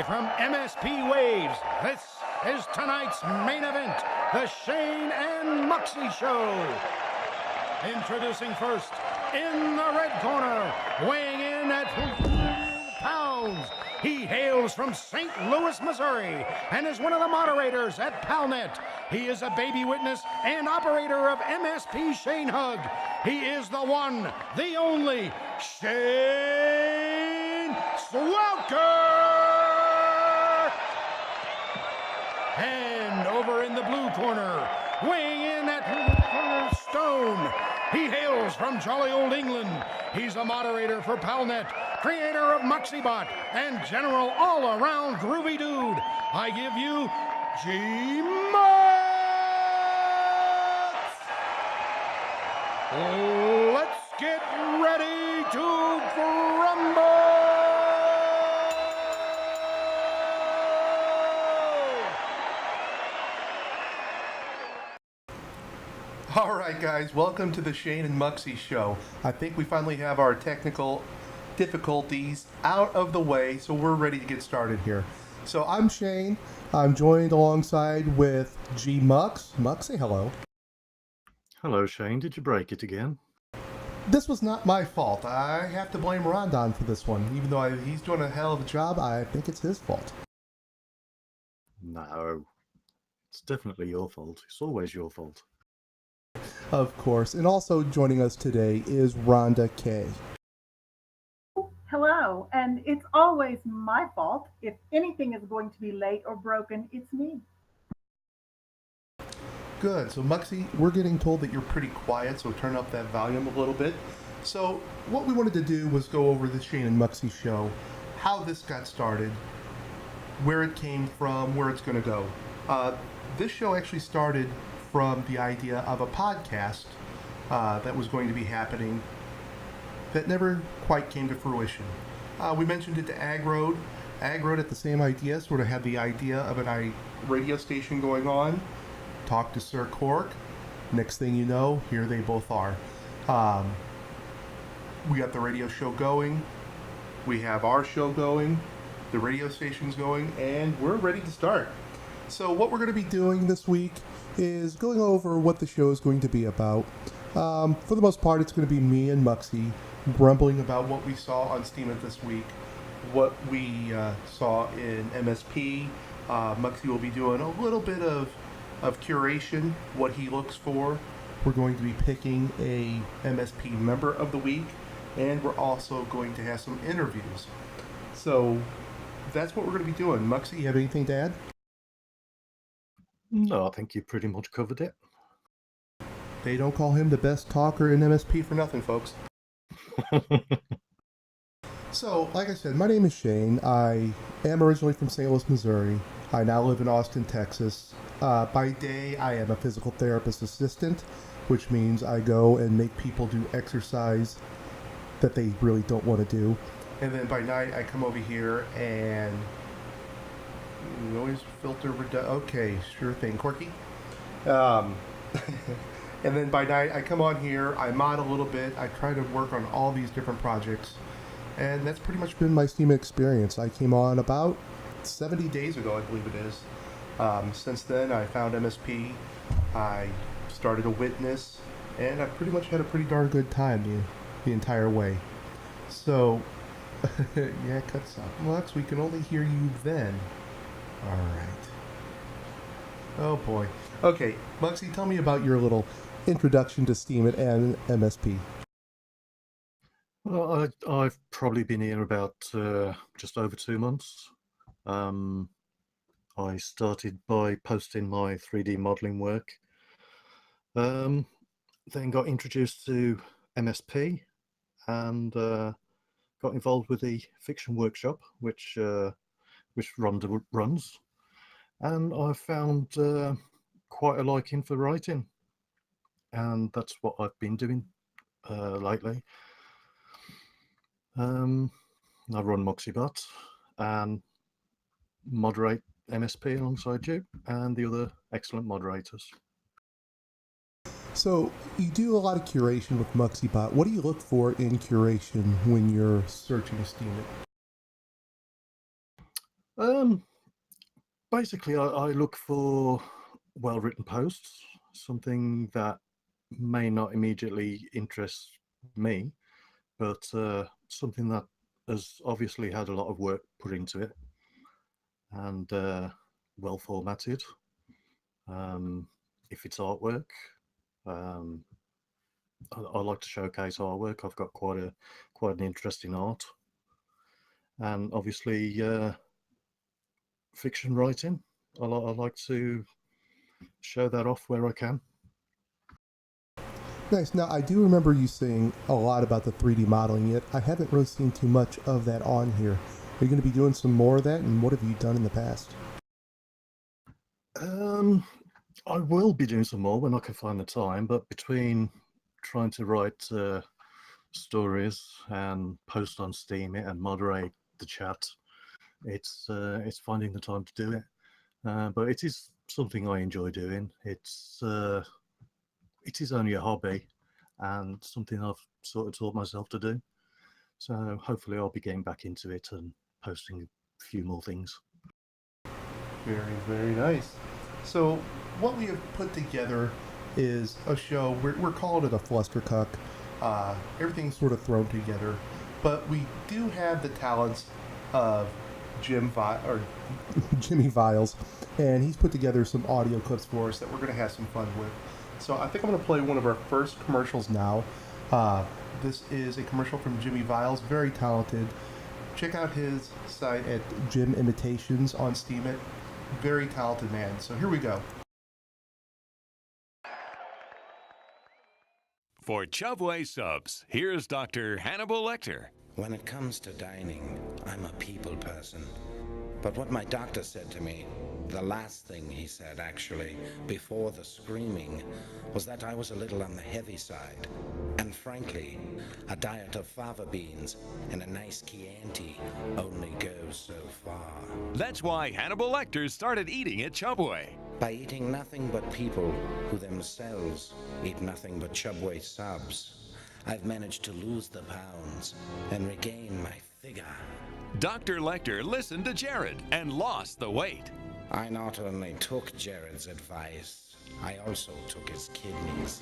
from MSP Waves, this is tonight's main event, the Shane and Muxxy Show. Introducing first, in the red corner, weighing in at pounds, he hails from St. Louis, Missouri, and is one of the moderators at PalNet. He is a baby witness and operator of MSP Shane Hug. He is the one, the only, Shane Swelker! And over in the blue corner, weighing in at Stone, he hails from jolly old England. He's a moderator for PalNet, creator of Muxxybot, and general all-around groovy dude. I give you Gmuxx! Let's get ready to grumble! Alright guys, welcome to the Shane and Muxxy Show. I think we finally have our technical difficulties out of the way, so we're ready to get started here. So I'm Shane. I'm joined alongside with Gmuxx. Muxxy, say hello. Hello, Shane. Did you break it again? This was not my fault. I have to blame Rondon for this one. Even though he's doing a hell of a job, I think it's his fault. No. It's definitely your fault. It's always your fault. Of course. And also joining us today is Rhonda K. Hello, and it's always my fault. If anything is going to be late or broken, it's me. Good. So Muxxy, we're getting told that you're pretty quiet, so turn up that volume a little bit. So what we wanted to do was go over the Shane and Muxxy Show, how this got started, where it came from, where it's going to go. This show actually started from the idea of a podcast that was going to be happening that never quite came to fruition. We mentioned it to Agrode. Agrode had the same idea, sort of had the idea of a radio station going on. Talked to Sir Cork. Next thing you know, here they both are. We got the radio show going. We have our show going. The radio station's going, and we're ready to start. So what we're going to be doing this week is going over what the show is going to be about. For the most part, it's going to be me and Muxxy grumbling about what we saw on Steemit this week, what we saw in MSP. Muxxy will be doing a little bit of curation, what he looks for. We're going to be picking a MSP member of the week, and we're also going to have some interviews. So that's what we're going to be doing. Muxxy, you have anything to add? No, I think you pretty much covered it. They don't call him the best talker in MSP for nothing, folks. So, like I said, my name is Shane. I am originally from St. Louis, Missouri. I now live in Austin, Texas. By day, I am a physical therapist assistant, which means I go and make people do exercise that they really don't want to do. And then by night, I come over here and noise filter okay, sure thing, Corky. And then by night, I come on here, I mod a little bit, I try to work on all these different projects, and that's pretty much been my Steemit experience. I came on about 70 days ago, I believe it is. Since then, I found MSP, I started a witness, and I pretty much had a pretty darn good time the entire way. So, yeah, cut some. Lux, we can only hear you then. Alright. Oh boy. Okay, Muxxy, tell me about your little introduction to Steemit and MSP. Well, I've probably been here about just over 2 months. I started by posting my 3D modeling work. Then got introduced to MSP and got involved with the fiction workshop, which Rhonda runs, and I've found quite a liking for writing, and that's what I've been doing lately. I run Muxxybot and moderate MSP alongside you and the other excellent moderators. So you do a lot of curation with Muxxybot. What do you look for in curation when you're searching Steemit? Um, Basically, I look for well-written posts, something that may not immediately interest me, but something that has obviously had a lot of work put into it and well formatted. If it's artwork, um, I like to showcase artwork. I've got quite an interest in art, and obviously fiction writing. I like to show that off where I can. Nice. Now, I do remember you saying a lot about the 3D modeling, yet I haven't really seen too much of that on here. Are you going to be doing some more of that, and what have you done in the past? I will be doing some more when I can find the time, but between trying to write stories and post on Steemit and moderate the chat, it's finding the time to do it. But it is something I enjoy doing. It is only a hobby and something I've sort of taught myself to do. So hopefully I'll be getting back into it and posting a few more things. Very, very nice. So, what we have put together is a show. We're calling it a flustercuck. Everything's sort of thrown together, but we do have the talents of Jimmy Viles, and he's put together some audio clips for us that we're going to have some fun with. So, I think I'm going to play one of our first commercials now. This is a commercial from Jimmy Viles, very talented. Check out his site at Jim Imitations on Steemit. Very talented man. So here we go. For Chubway subs, here's Dr. Hannibal Lecter. When it comes to dining, I'm a people person. But what my doctor said to me, the last thing he said actually, before the screaming, was that I was a little on the heavy side. And frankly, a diet of fava beans and a nice Chianti only goes so far. That's why Hannibal Lecter started eating at Chubway. By eating nothing but people who themselves eat nothing but Chubway subs, I've managed to lose the pounds and regain my figure. Dr. Lecter listened to Jared and lost the weight. I not only took Jared's advice, I also took his kidneys.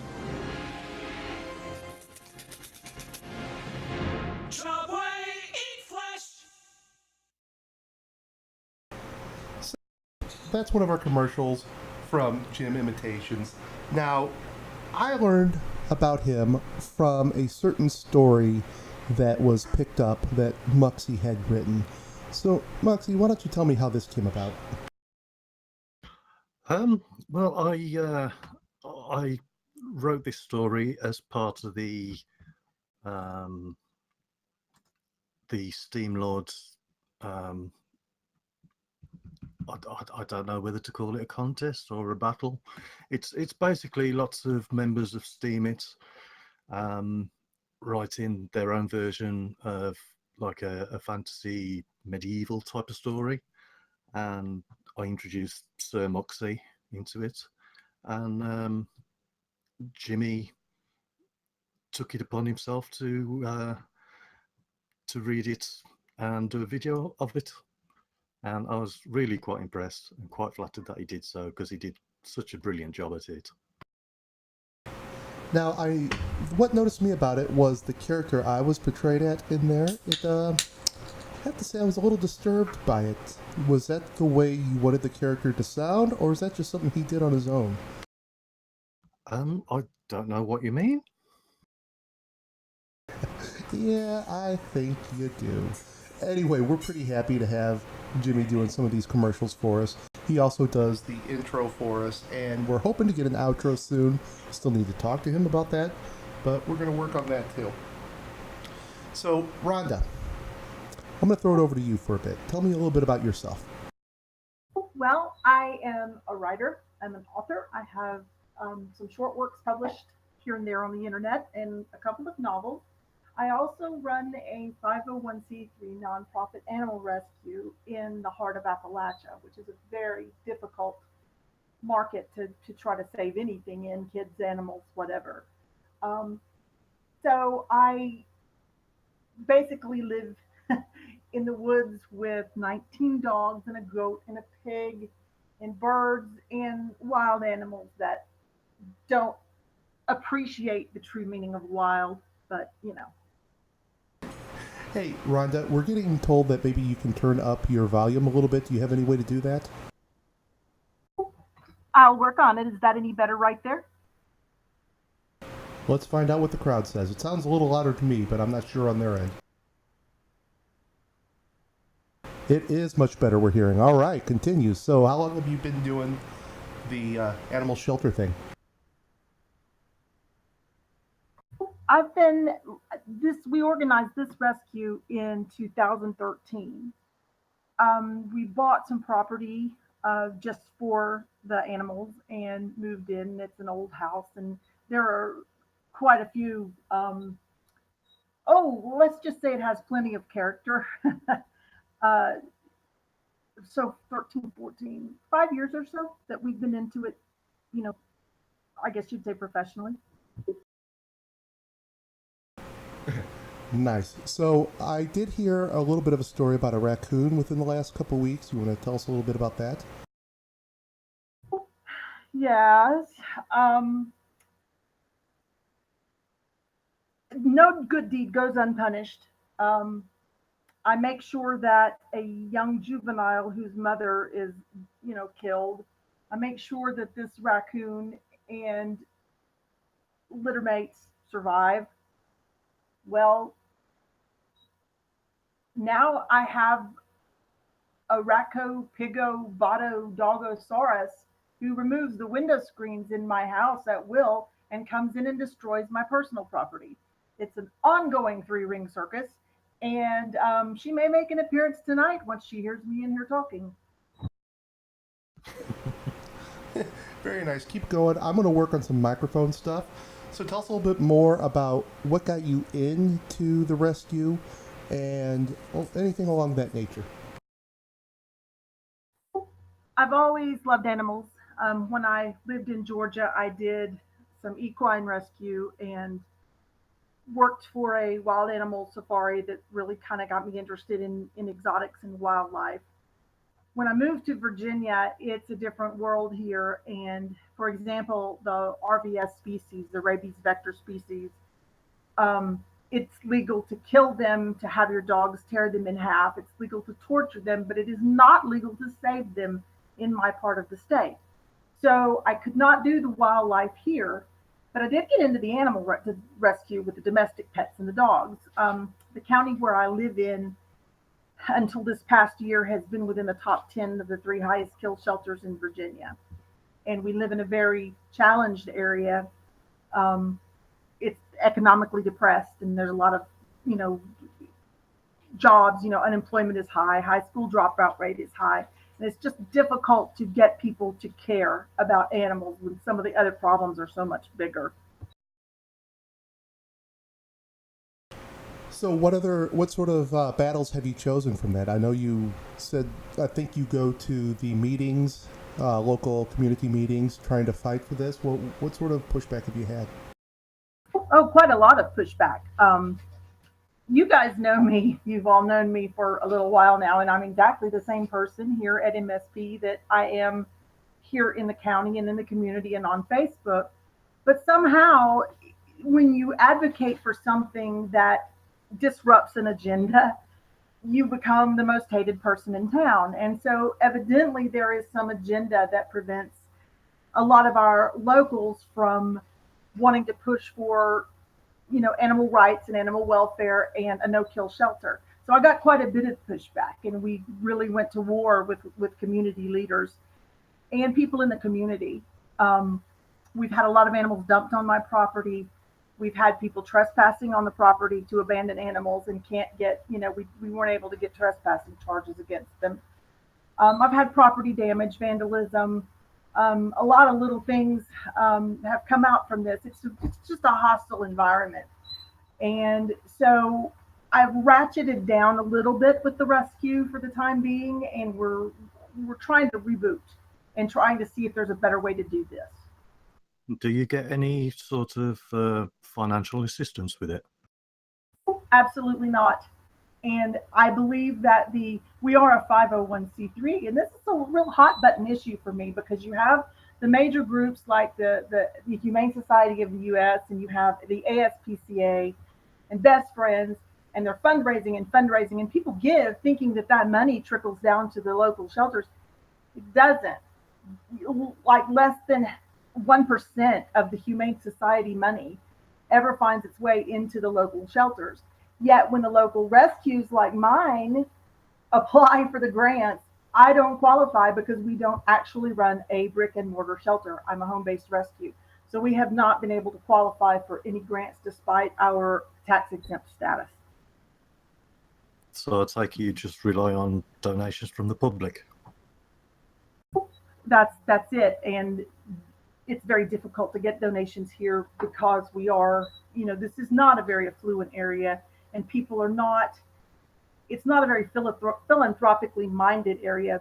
Chubway, eat flesh! That's one of our commercials from Jim Imitations. Now, I learned about him from a certain story that was picked up that Muxxy had written. So, Muxxy, why don't you tell me how this came about? Well, I wrote this story as part of the Steam Lords. I don't know whether to call it a contest or a battle. It's basically lots of members of Steemit writing their own version of like a fantasy medieval type of story, and I introduced Sir Muxxy into it, and Jimmy took it upon himself to read it and do a video of it. And I was really quite impressed and quite flattered that he did so, because he did such a brilliant job at it. Now, what noticed me about it was the character I was portrayed at in there. I have to say I was a little disturbed by it. Was that the way you wanted the character to sound, or is that just something he did on his own? I don't know what you mean. Yeah, I think you do. Anyway, we're pretty happy to have Jimmy doing some of these commercials for us. He also does the intro for us, and we're hoping to get an outro soon. Still need to talk to him about that, but we're going to work on that too. So, Rhonda, I'm going to throw it over to you for a bit. Tell me a little bit about yourself. Well, I am a writer. I'm an author. I have some short works published here and there on the internet and a couple of novels. I also run a 501c3 nonprofit animal rescue in the heart of Appalachia, which is a very difficult market to try to save anything in, kids, animals, whatever. So I basically live in the woods with 19 dogs and a goat and a pig and birds and wild animals that don't appreciate the true meaning of wild, but you know. Hey, Rhonda, we're getting told that maybe you can turn up your volume a little bit. Do you have any way to do that? I'll work on it. Is that any better right there? Let's find out what the crowd says. It sounds a little louder to me, but I'm not sure on their end. It is much better, we're hearing. All right, continue. So how long have you been doing the animal shelter thing? We organized this rescue in 2013. We bought some property just for the animals and moved in. It's an old house, and there are quite a few. Let's just say it has plenty of character. uh, so 13, 14, 5 years or so that we've been into it, you know, I guess you'd say professionally. Nice. So I did hear a little bit of a story about a raccoon within the last couple of weeks. You want to tell us a little bit about that? Yes. No good deed goes unpunished. I make sure that a young juvenile whose mother is, killed, I make sure that this raccoon and littermates survive. Well, now I have a Racco, Pigo, Vado, Dogosaurus who removes the window screens in my house at will and comes in and destroys my personal property. It's an ongoing three-ring circus, and she may make an appearance tonight once she hears me in here talking. Very nice. Keep going. I'm going to work on some microphone stuff. So tell us a little bit more about what got you into the rescue and anything along that nature. I've always loved animals. When I lived in Georgia, I did some equine rescue and worked for a wild animal safari that really kind of got me interested in exotics and wildlife. When I moved to Virginia, it's a different world here. And for example, the RVS species, the rabies vector species, it's legal to kill them, to have your dogs tear them in half. It's legal to torture them, but it is not legal to save them in my part of the state. So I could not do the wildlife here, but I did get into the animal rescue with the domestic pets and the dogs. The county where I live in until this past year has been within the top 10 of the 3 highest kill shelters in Virginia. And we live in a very challenged area. It's economically depressed, and there's a lot of, jobs, unemployment is high school dropout rate is high. And it's just difficult to get people to care about animals when some of the other problems are so much bigger. So what sort of battles have you chosen from that? I know you said, I think you go to the meetings, local community meetings, trying to fight for this. What sort of pushback have you had? Oh, quite a lot of pushback. You guys know me. You've all known me for a little while now, and I'm exactly the same person here at MSP that I am here in the county and in the community and on Facebook. But somehow, when you advocate for something that disrupts an agenda, you become the most hated person in town. And so evidently there is some agenda that prevents a lot of our locals from wanting to push for, animal rights and animal welfare and a no-kill shelter. So I got quite a bit of pushback, and we really went to war with community leaders and people in the community. We've had a lot of animals dumped on my property. We've had people trespassing on the property to abandon animals and can't get, we weren't able to get trespassing charges against them. I've had property damage, vandalism. A lot of little things have come out from this. It's just a hostile environment. And so I've ratcheted down a little bit with the rescue for the time being, and we're trying to reboot and trying to see if there's a better way to do this. Do you get any sort of financial assistance with it? Absolutely not. And I believe that we are a 501c3, and this is a real hot button issue for me because you have the major groups like the Humane Society of the U.S. and you have the ASPCA and Best Friends, and they're fundraising, and people give thinking that that money trickles down to the local shelters. It doesn't. Like less than 1% of the Humane Society money ever finds its way into the local shelters. Yet when the local rescues like mine apply for the grants, I don't qualify because we don't actually run a brick and mortar shelter. I'm a home-based rescue. So we have not been able to qualify for any grants despite our tax exempt status. So it's like you just rely on donations from the public. That's it. And it's very difficult to get donations here because we are, this is not a very affluent area and people are not, it's not a very philanthropically minded area.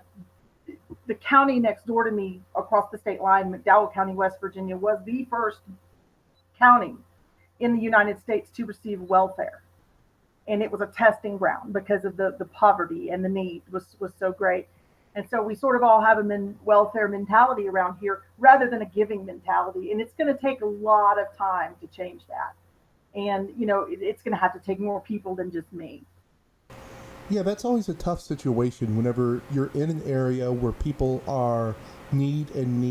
The county next door to me across the state line, McDowell County, West Virginia, was the first county in the United States to receive welfare. And it was a testing ground because of the poverty and the need was so great. And so we sort of all have a welfare mentality around here rather than a giving mentality. And it's going to take a lot of time to change that. And, it's going to have to take more people than just me. Yeah, that's always a tough situation whenever you're in an area where people are need, and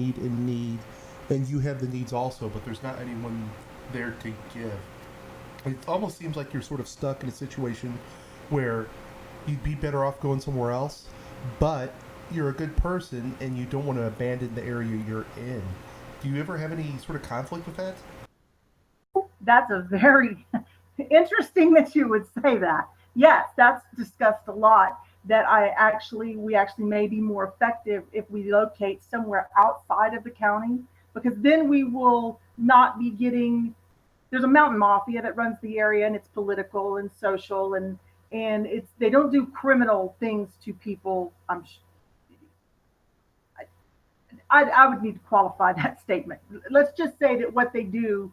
you have the needs also, but there's not anyone there to give. It almost seems like you're sort of stuck in a situation where you'd be better off going somewhere else, but you're a good person and you don't want to abandon the area you're in. Do you ever have any sort of conflict with that? That's a very interesting that you would say that. Yes, that's discussed a lot. That we actually may be more effective if we locate somewhere outside of the county, because then we will not be getting. There's a mountain mafia that runs the area, and it's political and social, and they don't do criminal things to people. I would need to qualify that statement. Let's just say that what they do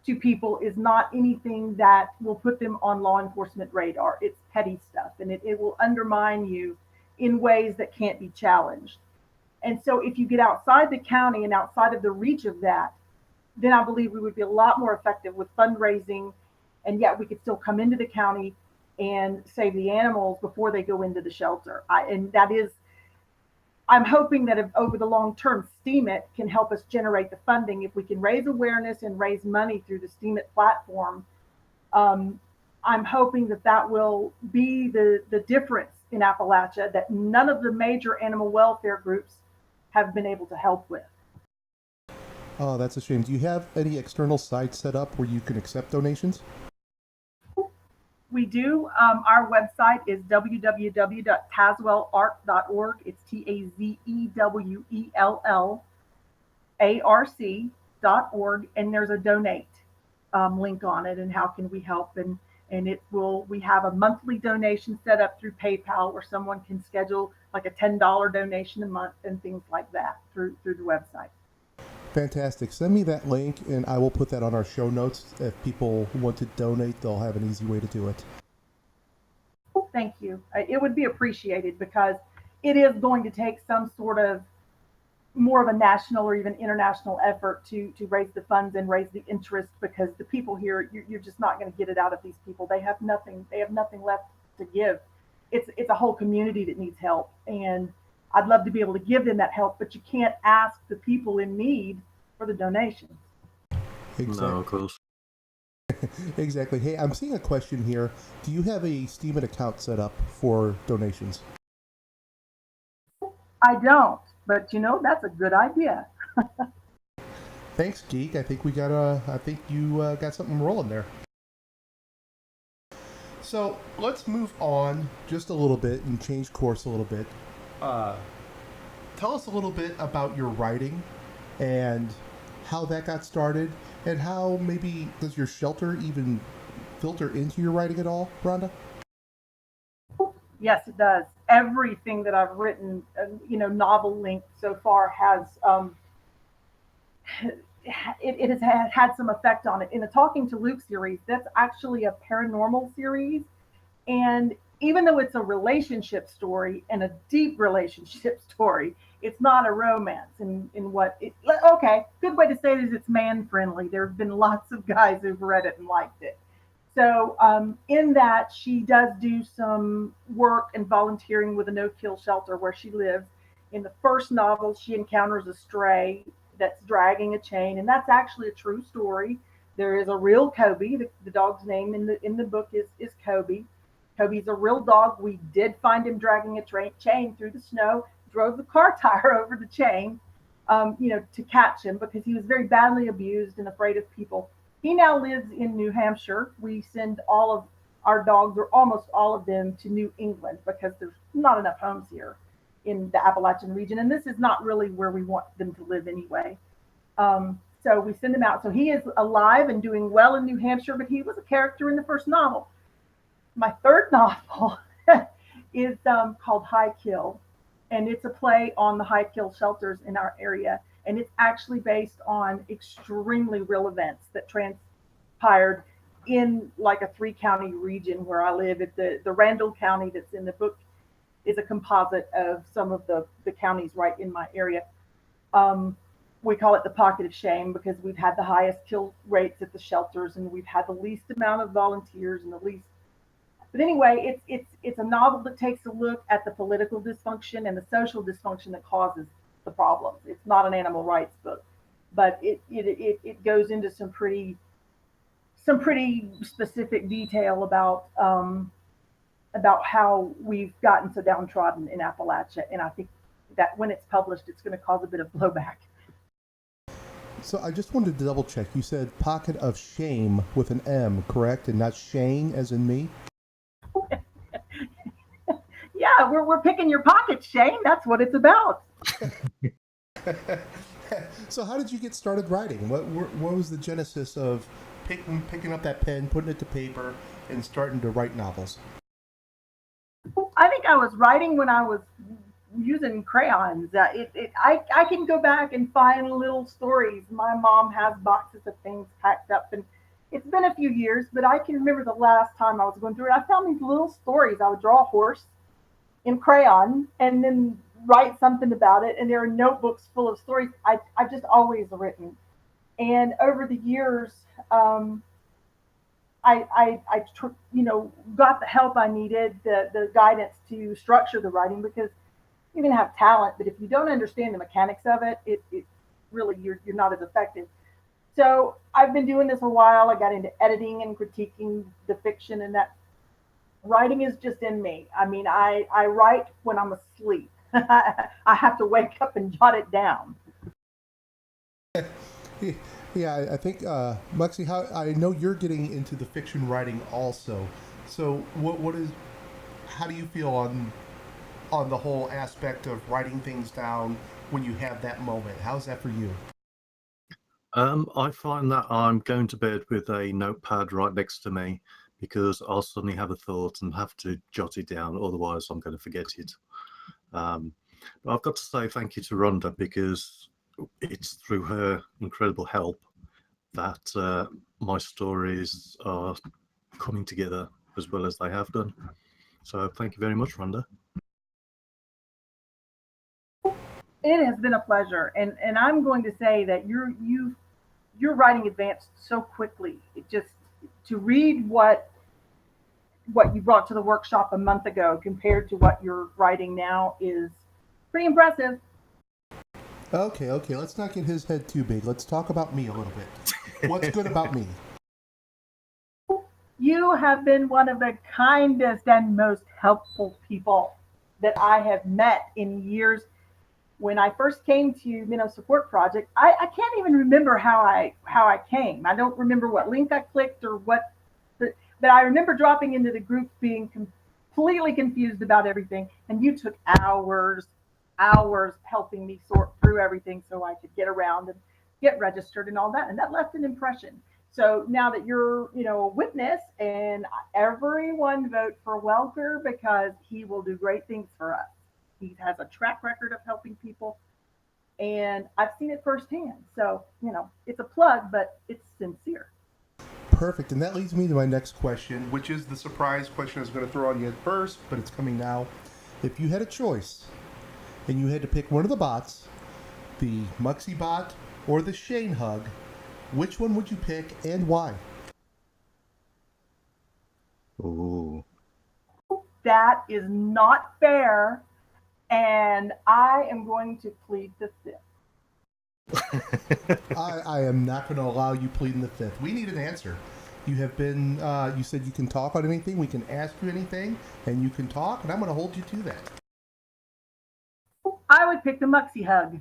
to people is not anything that will put them on law enforcement radar. It's petty stuff, and it will undermine you in ways that can't be challenged. And so if you get outside the county and outside of the reach of that, then I believe we would be a lot more effective with fundraising, and yet we could still come into the county and save the animals before they go into the shelter. I'm hoping that over the long term, SteemIt can help us generate the funding. If we can raise awareness and raise money through the SteemIt platform, I'm hoping that will be the difference in Appalachia that none of the major animal welfare groups have been able to help with. Oh, that's a shame. Do you have any external sites set up where you can accept donations? We do. Our website is www.tazewellarc.org. It's TAZEWELLARC.org, and there's a donate link on it. And how can we help? And we have a monthly donation set up through PayPal where someone can schedule like a $10 donation a month and things like that through the website. Fantastic. Send me that link and I will put that on our show notes. If people want to donate, they'll have an easy way to do it. Thank you. It would be appreciated because it is going to take some sort of more of a national or even international effort to raise the funds and raise the interest, because the people here, you're just not going to get it out of these people. They have nothing left to give. It's a whole community that needs help, and I'd love to be able to give them that help, but you can't ask the people in need for the donations. Exactly. No, of course. Exactly. Hey, I'm seeing a question here. Do you have a SteemIt account set up for donations? I don't, but that's a good idea. Thanks, Geek. I think you got something rolling there. So let's move on just a little bit and change course a little bit. Tell us a little bit about your writing and how that got started, and how maybe does your shelter even filter into your writing at all, Rhonda? Yes, it does. Everything that I've written, novel length so far has it has had some effect on it. In the Talking to Luke series, that's actually a paranormal series, and even though it's a relationship story and a deep relationship story, it's not a romance. In what it, okay, good way to say it is it's man friendly. There have been lots of guys who've read it and liked it. So in that, she does do some work and volunteering with a no-kill shelter where she lives. In the first novel, she encounters a stray that's dragging a chain, and that's actually a true story. There is a real Kobe. The dog's name in the book is Kobe. Kobe's a real dog. We did find him dragging a chain through the snow. Drove the car tire over the chain, to catch him because he was very badly abused and afraid of people. He now lives in New Hampshire. We send all of our dogs, or almost all of them, to New England because there's not enough homes here in the Appalachian region, and this is not really where we want them to live anyway. So we send him out. So he is alive and doing well in New Hampshire, but he was a character in the first novel. My third novel is called High Kill, and it's a play on the high kill shelters in our area. And it's actually based on extremely real events that transpired in like a 3-county region where I live. The Randall County that's in the book is a composite of some of the counties right in my area. We call it the pocket of shame because we've had the highest kill rates at the shelters, and we've had the least amount of volunteers and the least. But anyway, it's a novel that takes a look at the political dysfunction and the social dysfunction that causes the problems. It's not an animal rights book, but it goes into some pretty specific detail about how we've gotten so downtrodden in Appalachia. And I think that when it's published, it's going to cause a bit of blowback. So I just wanted to double check. You said pocket of shame with an M, correct? And not Shane as in me? Yeah, we're picking your pocket, Shane. That's what it's about. So how did you get started writing? What was the genesis of picking up that pen, putting it to paper, and starting to write novels? I think I was writing when I was using crayons. I can go back and find little stories. My mom has boxes of things packed up, and it's been a few years, but I can remember the last time I was going through it. I found these little stories. I would draw a horse in crayon and then write something about it, and there are notebooks full of stories. I've just always written, and over the years, got the help I needed, the guidance to structure the writing, because you can have talent, but if you don't understand the mechanics of it, it really you're not as effective. So I've been doing this a while. I got into editing and critiquing the fiction, and that writing is just in me. I mean, I write when I'm asleep. I have to wake up and jot it down. Yeah, I think Muxxy, how I know you're getting into the fiction writing also. So how do you feel on the whole aspect of writing things down when you have that moment? How's that for you? I find that I'm going to bed with a notepad right next to me because I'll suddenly have a thought and have to jot it down. Otherwise, I'm going to forget it. But I've got to say thank you to Rhonda, because it's through her incredible help that my stories are coming together as well as they have done. So thank you very much, Rhonda. It has been a pleasure, and I'm going to say that your writing advanced so quickly. It just, to read what you brought to the workshop a month ago compared to what you're writing now is pretty impressive. Okay, let's not get his head too big. Let's talk about me a little bit. What's good about me? You have been one of the kindest and most helpful people that I have met in years. When I first came to Minnow Support Project, I can't even remember how I came. I don't remember what link I clicked or what, but I remember dropping into the group being completely confused about everything, and you took hours helping me sort through everything so I could get around and get registered and all that, and that left an impression. So now that you're, a witness, and everyone vote for Welker because he will do great things for us. He has a track record of helping people, and I've seen it firsthand. So, it's a plug, but it's sincere. Perfect. And that leads me to my next question, which is the surprise question I was going to throw on you at first, but it's coming now. If you had a choice and you had to pick one of the bots, the Muxxy bot or the Shane Hug, which one would you pick and why? Ooh. That is not fair, and I am going to plead the fifth. I am not going to allow you pleading the fifth. We need an answer. You have been, you said you can talk on anything, we can ask you anything, and you can talk, and I'm going to hold you to that. I would pick the Muxxy Hug.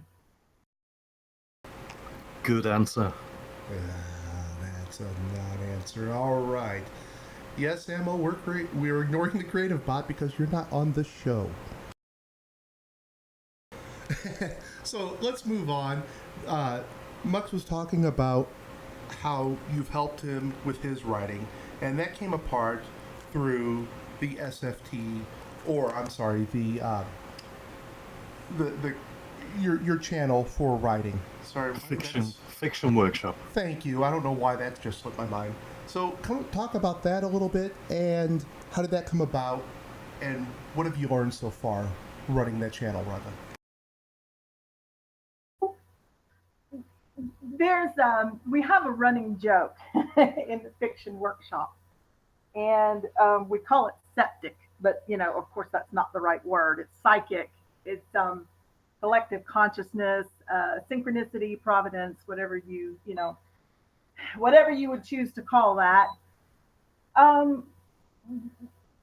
Good answer. That's a non-answer. All right. Yes, Ammo, we're ignoring the creative bot because you're not on the show. So let's move on. Muxx was talking about how you've helped him with his writing, and that came apart through the SFT, or I'm sorry, your channel for writing. Sorry, Fiction workshop. Thank you. I don't know why that just slipped my mind. So talk about that a little bit, and how did that come about, and what have you learned so far running that channel, rather? We have a running joke in the fiction workshop, and we call it septic, but of course that's not the right word. It's psychic. It's collective consciousness, synchronicity, providence, whatever you would choose to call that.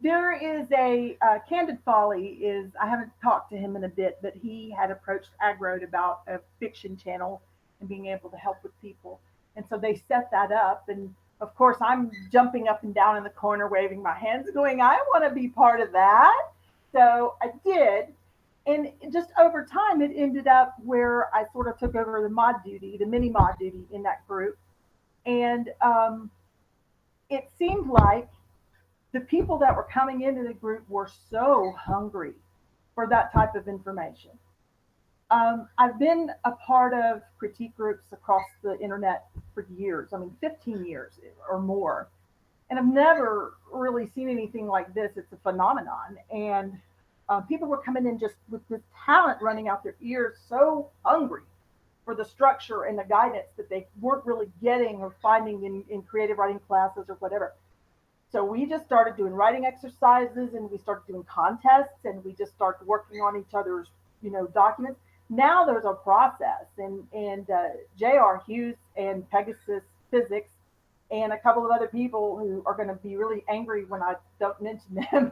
There is a Candid Folly is, I haven't talked to him in a bit, but he had approached Agrode about a fiction channel and being able to help with people. And so they set that up. And of course, I'm jumping up and down in the corner, waving my hands, going, I want to be part of that. So I did. And just over time, it ended up where I sort of took over the mod duty, the mini mod duty in that group. And it seemed like the people that were coming into the group were so hungry for that type of information. I've been a part of critique groups across the internet for years. 15 years or more. And I've never really seen anything like this. It's a phenomenon. And people were coming in just with this talent running out their ears, so hungry for the structure and the guidance that they weren't really getting or finding in creative writing classes or whatever. So we just started doing writing exercises, and we started doing contests, and we just started working on each other's, documents. Now there's a process, and J.R. Hughes and Pegasus Physics and a couple of other people who are going to be really angry when I don't mention them.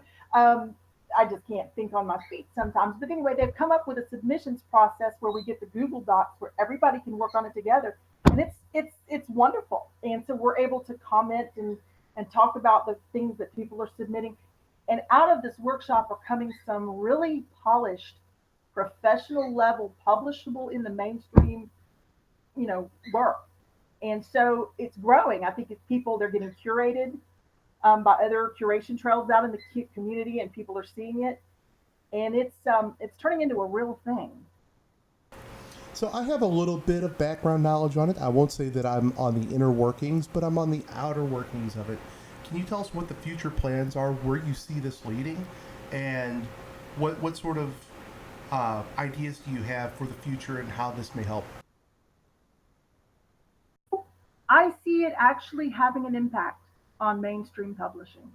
I just can't think on my feet sometimes. But anyway, they've come up with a submissions process where we get the Google Docs where everybody can work on it together, and it's wonderful. And so we're able to comment and talk about the things that people are submitting. And out of this workshop are coming some really polished, professional level, publishable in the mainstream, work. And so it's growing. I think they're getting curated by other curation trails out in the community, and people are seeing it. And it's turning into a real thing. So I have a little bit of background knowledge on it. I won't say that I'm on the inner workings, but I'm on the outer workings of it. Can you tell us what the future plans are, where you see this leading, and what sort of ideas do you have for the future and how this may help? I see it actually having an impact on mainstream publishing.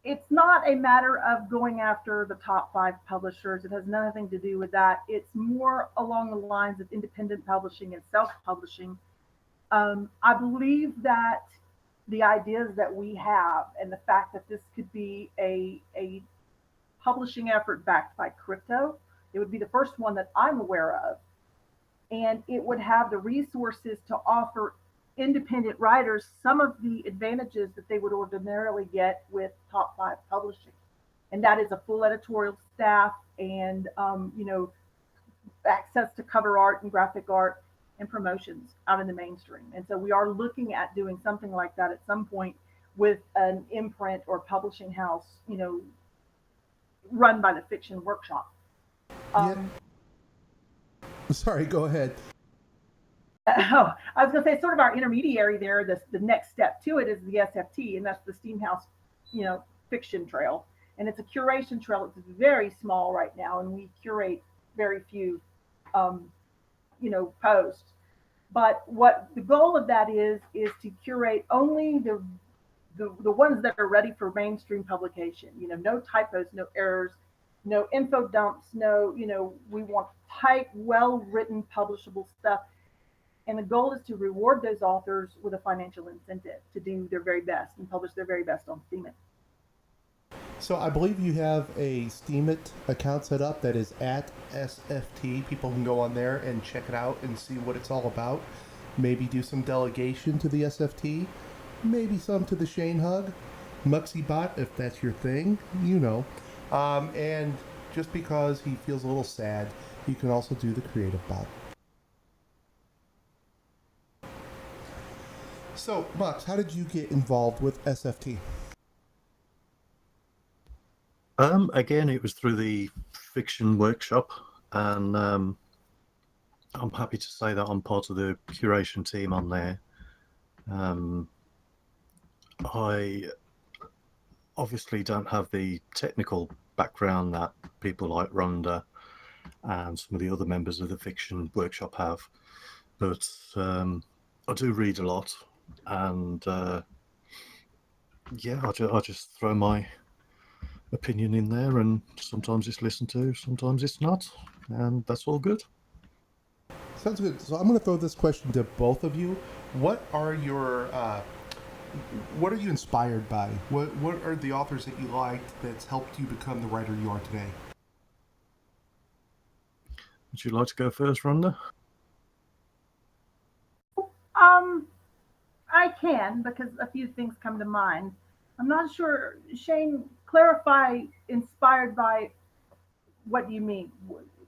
It's not a matter of going after the top 5 publishers. It has nothing to do with that. It's more along the lines of independent publishing and self-publishing. I believe that the ideas that we have and the fact that this could be a publishing effort backed by crypto, it would be the first one that I'm aware of. And it would have the resources to offer independent writers some of the advantages that they would ordinarily get with top 5 publishing. And that is a full editorial staff and, access to cover art and graphic art and promotions out in the mainstream. And so we are looking at doing something like that at some point with an imprint or publishing house, run by the fiction workshop. Sorry, go ahead. Oh, I was going to say sort of our intermediary there. The next step to it is the SFT, and that's the Steamhouse, fiction trail. And it's a curation trail. It's very small right now, and we curate very few, um, posts. But what the goal of that is to curate only the ones that are ready for mainstream publication. No typos, no errors, no info dumps, no, we want tight, well written, publishable stuff. And the goal is to reward those authors with a financial incentive to do their very best and publish their very best on Steemit. So I believe you have a Steemit account set up that is at SFT. People can go on there and check it out and see what it's all about. Maybe do some delegation to the SFT. Maybe some to the Shane Hug. Muxxy bot, if that's your thing, and just because he feels a little sad, you can also do the creative bot. So, Muxx, how did you get involved with SFT? Again, it was through the fiction workshop, and I'm happy to say that I'm part of the curation team on there. I obviously don't have the technical background that people like Rhonda and some of the other members of the fiction workshop have, but I do read a lot, and yeah, I just throw my opinion in there, and sometimes it's listened to, sometimes it's not, and that's all good. Sounds good. So I'm going to throw this question to both of you. What are you inspired by? What are the authors that you liked that's helped you become the writer you are today? Would you like to go first, Rhonda? I can, because a few things come to mind. I'm not sure. Shane, clarify inspired by, what do you mean?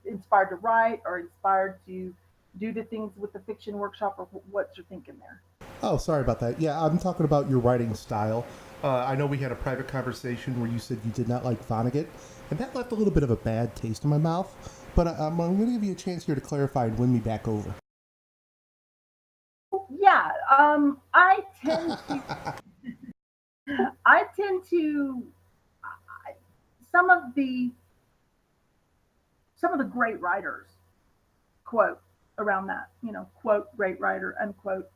Inspired to write or inspired to do the things with the fiction workshop, or what you're thinking there? Oh, sorry about that. Yeah, I'm talking about your writing style. I know we had a private conversation where you said you did not like Vonnegut, and that left a little bit of a bad taste in my mouth. But I'm going to give you a chance here to clarify and win me back over. Yeah, I tend to some of the great writers quote around that, quote great writer, unquote.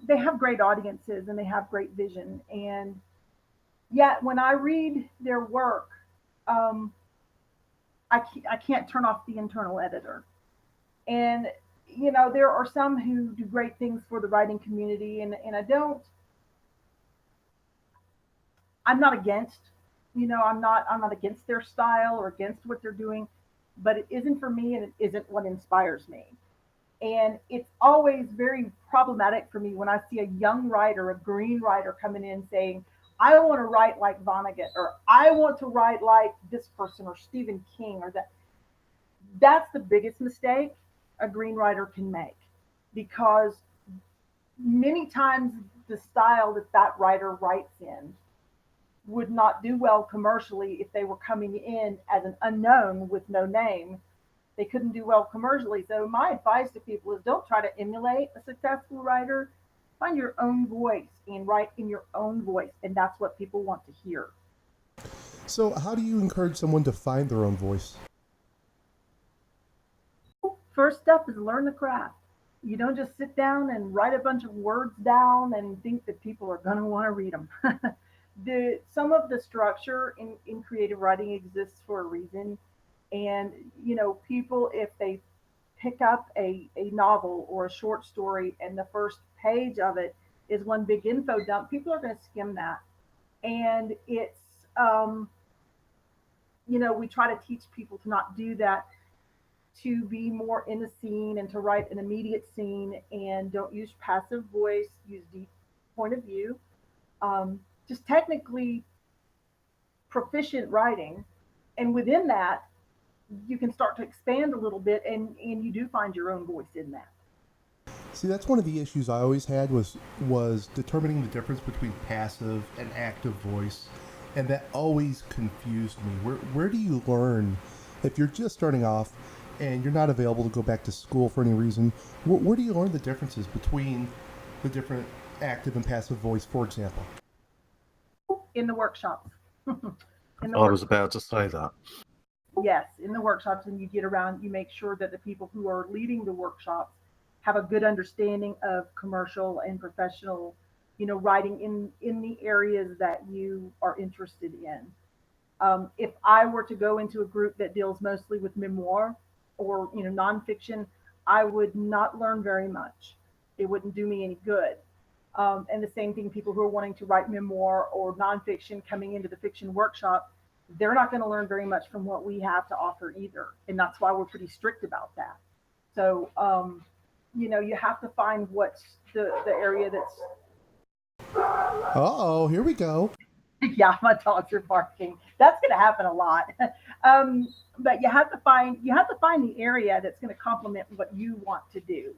They have great audiences and they have great vision, and yet when I read their work, I can't turn off the internal editor. And there are some who do great things for the writing community, and I'm not against, I'm not against their style or against what they're doing, but it isn't for me and it isn't what inspires me. And it's always very problematic for me when I see a young writer, a green writer coming in saying, I want to write like Vonnegut, or I want to write like this person, or Stephen King, or that. That's the biggest mistake a green writer can make, because many times the style that writer writes in would not do well commercially if they were coming in as an unknown with no name. They couldn't do well commercially. So my advice to people is, don't try to emulate a successful writer. Find your own voice and write in your own voice, and that's what people want to hear. So how do you encourage someone to find their own voice? First step is learn the craft. You don't just sit down and write a bunch of words down and think that people are going to want to read them. Some of the structure in creative writing exists for a reason. And, people, if they pick up a novel or a short story and the first page of it is one big info dump, people are going to skim that. And it's, we try to teach people to not do that, to be more in the scene and to write an immediate scene, and don't use passive voice, use deep point of view. Just technically proficient writing. And within that, you can start to expand a little bit, and you do find your own voice in that. See, that's one of the issues I always had was determining the difference between passive and active voice, and that always confused me. Where do you learn, if you're just starting off, and you're not available to go back to school for any reason, where do you learn the differences between the different active and passive voice, for example? In the workshops. In the I was workshops. about to say that. Yes, in the workshops, and you get around, you make sure that the people who are leading the workshops have a good understanding of commercial and professional, writing in the areas that you are interested in. If I were to go into a group that deals mostly with memoir or nonfiction, I would not learn very much. It wouldn't do me any good. And the same thing, people who are wanting to write memoir or nonfiction coming into the fiction workshop, they're not going to learn very much from what we have to offer either. And that's why we're pretty strict about that. So, you have to find what's the area that's. Uh-oh, here we go. Yeah, my dogs are barking. That's going to happen a lot. But you have to find the area that's going to complement what you want to do,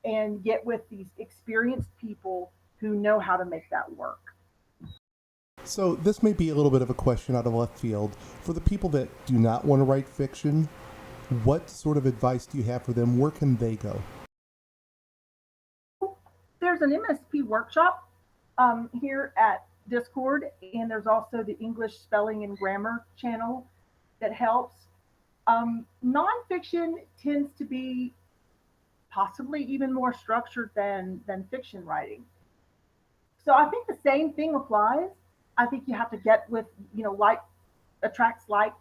and get with these experienced people who know how to make that work. So this may be a little bit of a question out of left field. For the people that do not want to write fiction, what sort of advice do you have for them? Where can they go? There's an MSP workshop here at Discord, and there's also the English spelling and grammar channel that helps. Nonfiction tends to be possibly even more structured than fiction writing. So I think the same thing applies. I think you have to get with, like attracts like.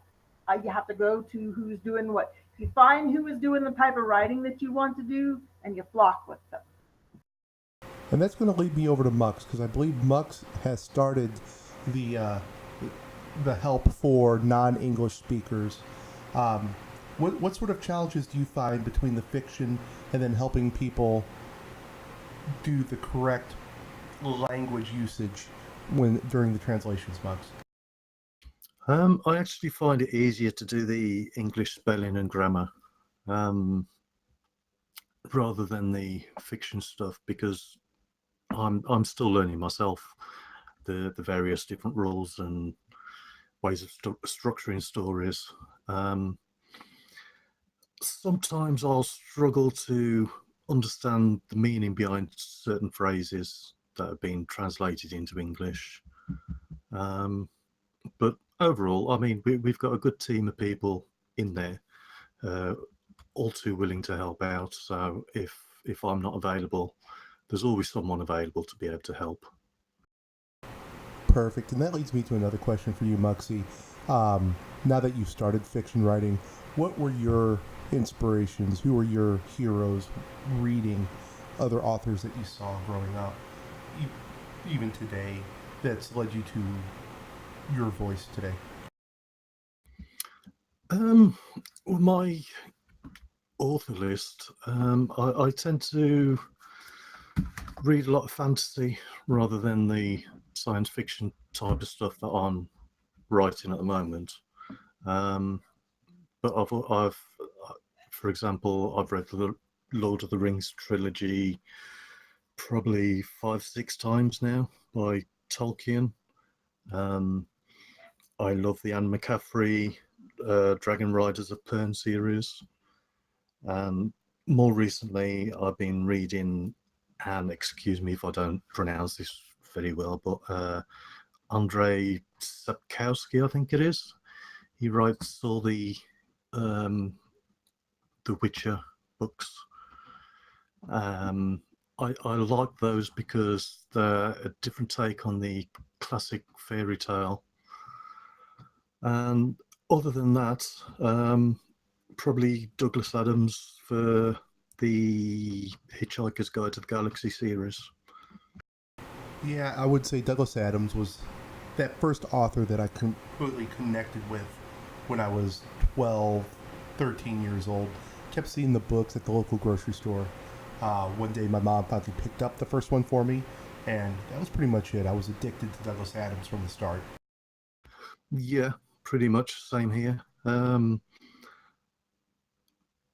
You have to go to who's doing what. You find who is doing the type of writing that you want to do, and you flock with them. And that's going to lead me over to Muxx, because I believe Muxx has started the help for non-English speakers. What sort of challenges do you find between the fiction and then helping people do the correct language usage during the translations, Muxx? I actually find it easier to do the English spelling and grammar rather than the fiction stuff, because I'm still learning myself the various different rules and ways of structuring stories. Sometimes I'll struggle to understand the meaning behind certain phrases that have been translated into English. But overall, I mean, we've got a good team of people in there, all too willing to help out. So if I'm not available, there's always someone available to be able to help. Perfect. And that leads me to another question for you, Muxxy. Now that you've started fiction writing, what were your inspirations? Who were your heroes reading other authors that you saw growing up, even today, that's led you to your voice today? My author list, I tend to read a lot of fantasy rather than the science fiction type of stuff that I'm writing at the moment. But I've, for example, I've read the Lord of the Rings trilogy probably 5-6 times now by Tolkien. I love the Anne McCaffrey Dragon Riders of Pern series. More recently, I've been reading, and excuse me if I don't pronounce this very well, but Andrzej Sapkowski, I think it is. He writes all the Witcher books. I like those because they're a different take on the classic fairy tale. And other than that, probably Douglas Adams for the Hitchhiker's Guide to the Galaxy series. Yeah, I would say Douglas Adams was that first author that I completely connected with when I was 12, 13 years old. Kept seeing the books at the local grocery store. One day my mom finally picked up the first one for me, and that was pretty much it. I was addicted to Douglas Adams from the start. Yeah, pretty much same here.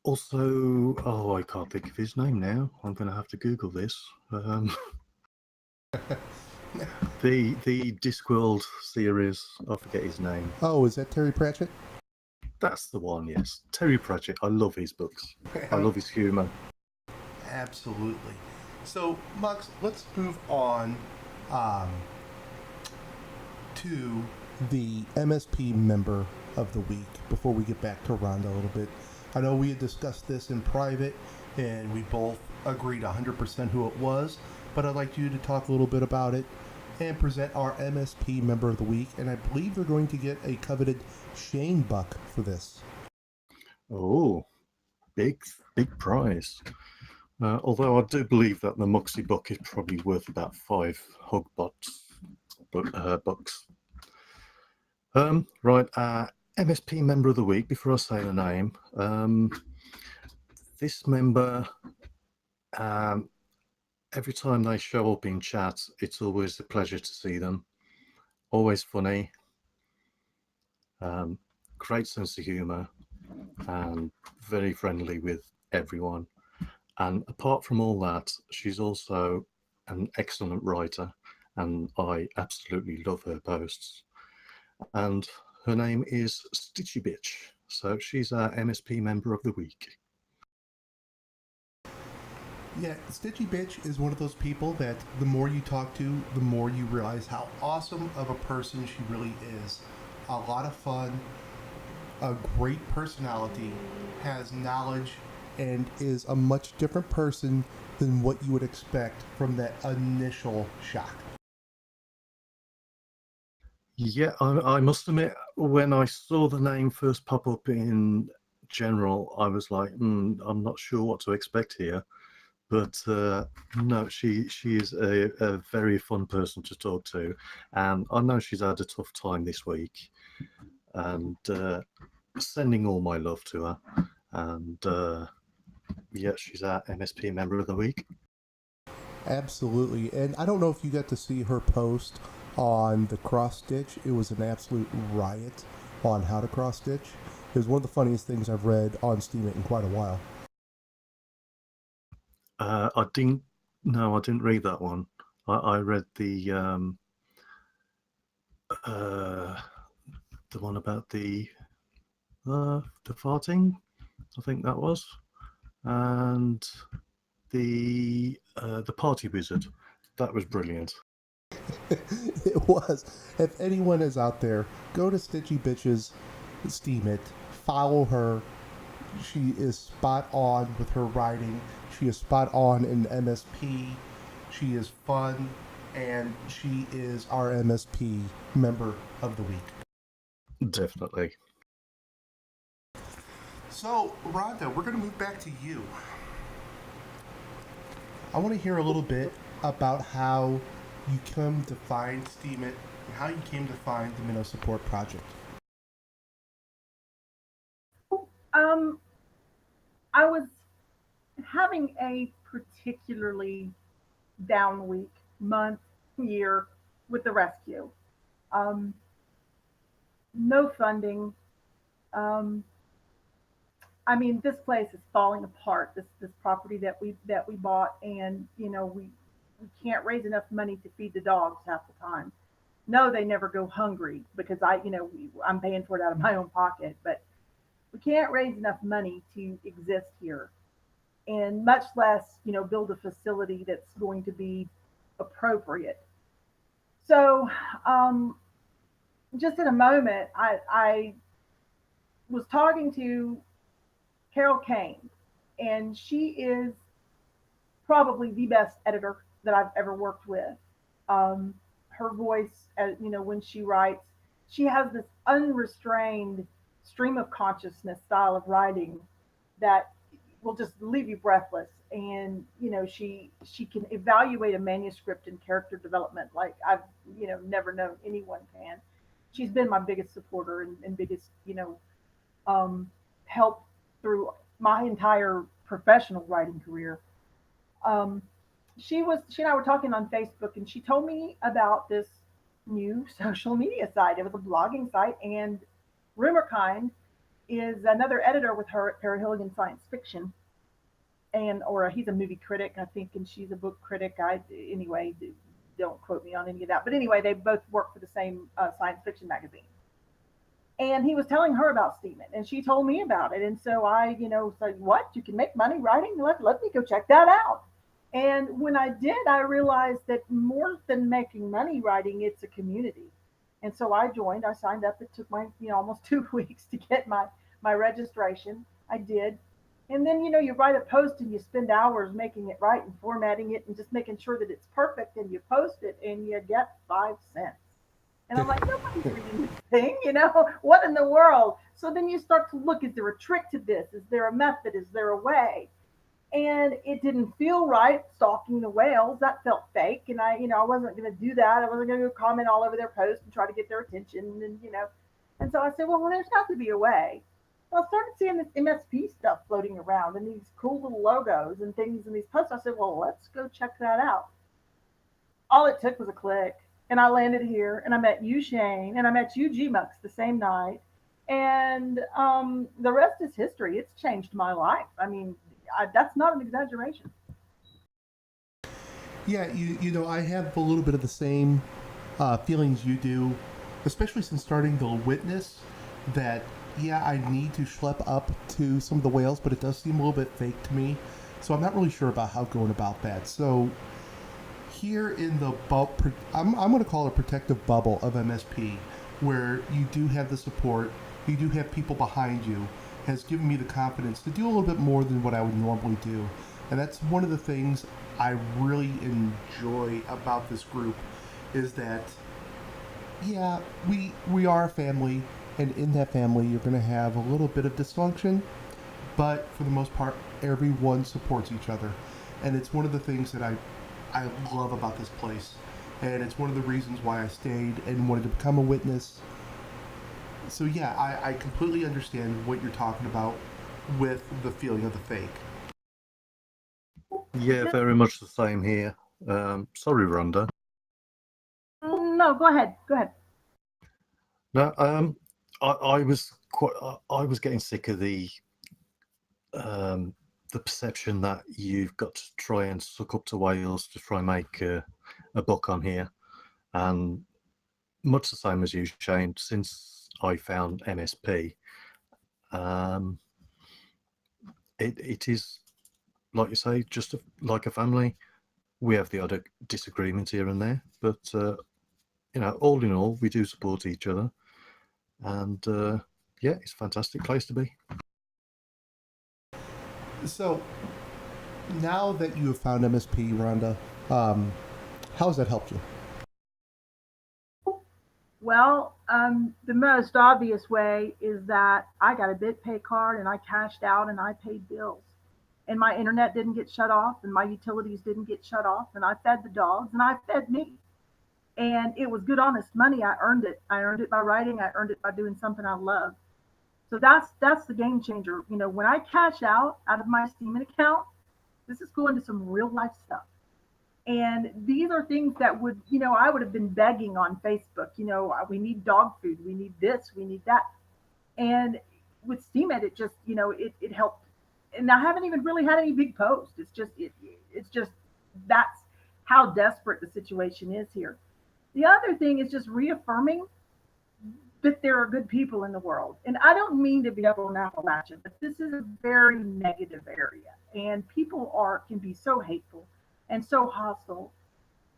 Also, I can't think of his name now. I'm going to have to Google this. The Discworld series, I forget his name. Oh, is that Terry Pratchett? That's the one, yes. Terry Pratchett. I love his books. I love his humour. Absolutely. So, Muxx, let's move on to the MSP member of the week before we get back to Rhonda a little bit. I know we had discussed this in private and we both agreed 100% who it was, but I'd like you to talk a little bit about it and present our MSP member of the week. And I believe they're going to get a coveted Shane Buck for this. Oh, big prize. Although I do believe that the Muxxy book is probably worth about 5 hug bucks. Right, MSP member of the week. Before I say the name, this member, every time they show up in chat, it's always a pleasure to see them. Always funny, great sense of humour, and very friendly with everyone. And apart from all that, she's also an excellent writer, and I absolutely love her posts. And her name is Stitchy Bitch, so she's our MSP member of the week. Yeah, Stitchy Bitch is one of those people that the more you talk to, the more you realize how awesome of a person she really is. A lot of fun, a great personality, has knowledge, and is a much different person than what you would expect from that initial shot. Yeah, I must admit, when I saw the name first pop up in general, I was like, I'm not sure what to expect here. But no, she is a very fun person to talk to, and I know she's had a tough time this week, and sending all my love to her. And yeah, she's our MSP member of the week. Absolutely. And I don't know if you got to see her post on the cross stitch. It was an absolute riot on how to cross stitch. It was one of the funniest things I've read on Steemit in quite a while. I didn't read that one. I read the one about the farting, I think that was, and the party wizard. That was brilliant. It was. If anyone is out there, go to Stitchy Bitch's Steemit, follow her. She is spot on with her writing. She is spot on in MSP. She is fun, and she is our MSP member of the week. Definitely. So, Rhonda, we're going to move back to you. I want to hear a little bit about how you come to find Steemit and how you came to find the Minnow Support Project. I was having a particularly down week, month, year with the rescue. Um, no funding. Um, I mean, this place is falling apart. This property that we bought, and we can't raise enough money to feed the dogs half the time. No, they never go hungry because I'm paying for it out of my own pocket, but we can't raise enough money to exist here, and much less build a facility that's going to be appropriate. So, just in a moment, I was talking to Carol Kane, and she is probably the best editor that I've ever worked with. Her voice, when she writes, she has this unrestrained stream of consciousness style of writing that will just leave you breathless. And she can evaluate a manuscript and character development like I've never known anyone can. She's been my biggest supporter and biggest help through my entire professional writing career. Um, she and I were talking on Facebook, and she told me about this new social media site. It was a blogging site, and Rumorkind is another editor with her at Parahilligan Science Fiction, or he's a movie critic, I think, and she's a book critic. Anyway, don't quote me on any of that. But anyway, they both work for the same science fiction magazine. And he was telling her about Steemit, and she told me about it. And so I, said, "What? You can make money writing? Let me go check that out." And when I did, I realized that more than making money writing, it's a community. And so I joined. I signed up. It took my, almost 2 weeks to get my registration. I did. And then, you write a post and you spend hours making it right and formatting it and just making sure that it's perfect, and you post it and you get 5 cents. And I'm like, nobody's reading this thing, what in the world? So then you start to look, is there a trick to this? Is there a method? Is there a way? And it didn't feel right stalking the whales. That felt fake. And I wasn't going to do that. I wasn't going to go comment all over their post and try to get their attention. And so I said, well, there's got to be a way. Well, I started seeing this MSP stuff floating around and these cool little logos and things in these posts. I said, well, let's go check that out. All it took was a click, and I landed here, and I met you, Shane, and I met you, Gmuxx, the same night. And the rest is history. It's changed my life. I mean, that's not an exaggeration. Yeah, I have a little bit of the same feelings you do, especially since starting the witness. That yeah, I need to schlep up to some of the whales, but it does seem a little bit fake to me. So I'm not really sure about how going about that. So here in the I'm going to call it a protective bubble of MSP, where you do have the support, you do have people behind you, has given me the confidence to do a little bit more than what I would normally do. And that's one of the things I really enjoy about this group, is that, yeah, we are a family, and in that family you're going to have a little bit of dysfunction, but for the most part, everyone supports each other. And it's one of the things that I love about this place. And it's one of the reasons why I stayed and wanted to become a witness. So yeah, I completely understand what you're talking about with the feeling of the fake. Yeah, very much the same here. Sorry, Rhonda. No, go ahead. Go ahead. No, I was I was getting sick of the perception that you've got to try and suck up to whales to try and make a buck on here. And much the same as you, Shane, since I found MSP, it is, like you say, just like a family. We have the odd disagreements here and there, but all in all, we do support each other. And yeah, it's a fantastic place to be. So now that you have found MSP, Rhonda, how has that helped you? Well, the most obvious way is that I got a BitPay card and I cashed out and I paid bills. And my internet didn't get shut off and my utilities didn't get shut off. And I fed the dogs and I fed me. And it was good, honest money. I earned it. I earned it by writing. I earned it by doing something I love. So that's the game changer. When I cash out of my Steemit account, this is going to some real life stuff. And these are things that I would have been begging on Facebook. We need dog food, we need this, we need that. And with Steemit, it just, it helped. And I haven't even really had any big posts. It's just that's how desperate the situation is here. The other thing is just reaffirming that there are good people in the world. And I don't mean to be up on Appalachia, but this is a very negative area. And people can be so hateful and so hostile.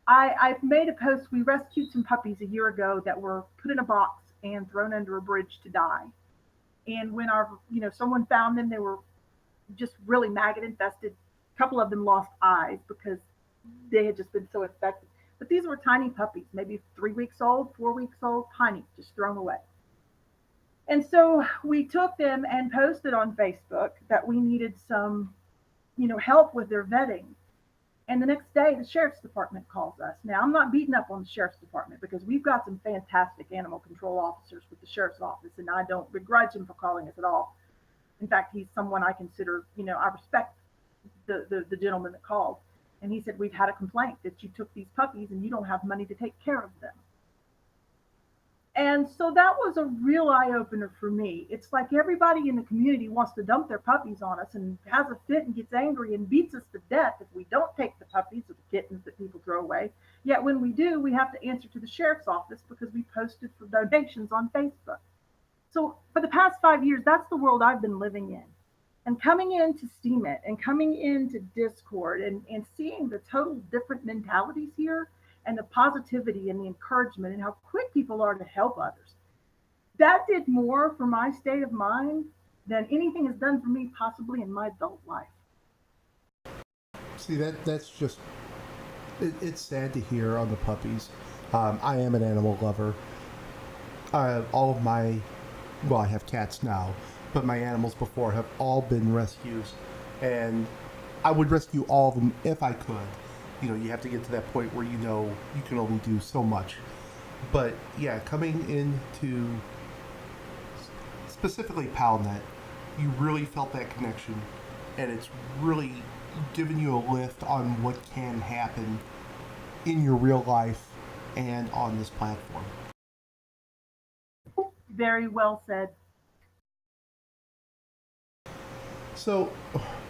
I've made a post. We rescued some puppies a year ago that were put in a box and thrown under a bridge to die. And when someone found them, they were just really maggot infested. A couple of them lost eyes because they had just been so infected. But these were tiny puppies, maybe 3 weeks old, 4 weeks old, tiny, just thrown away. And so we took them and posted on Facebook that we needed some, help with their vetting. And the next day, the sheriff's department calls us. Now, I'm not beating up on the sheriff's department because we've got some fantastic animal control officers with the sheriff's office, and I don't begrudge him for calling us at all. In fact, he's someone I consider, I respect the gentleman that called. And he said, we've had a complaint that you took these puppies and you don't have money to take care of them. And so that was a real eye opener for me. It's like everybody in the community wants to dump their puppies on us and has a fit and gets angry and beats us to death if we don't take the puppies or the kittens that people throw away. Yet when we do, we have to answer to the sheriff's office because we posted for donations on Facebook. So for the past 5 years, that's the world I've been living in. And coming into Steemit and coming into Discord and seeing the total different mentalities here and the positivity and the encouragement and how quick people are to help others. That did more for my state of mind than anything has done for me possibly in my adult life. See, that's just it's sad to hear on the puppies. I am an animal lover. All of my, well, I have cats now, but my animals before have all been rescues, and I would rescue all of them if I could. You know, you have to get to that point where you know you can only do so much. But yeah, coming into specifically PalNet, you really felt that connection, and it's really given you a lift on what can happen in your real life and on this platform. Very well said. So,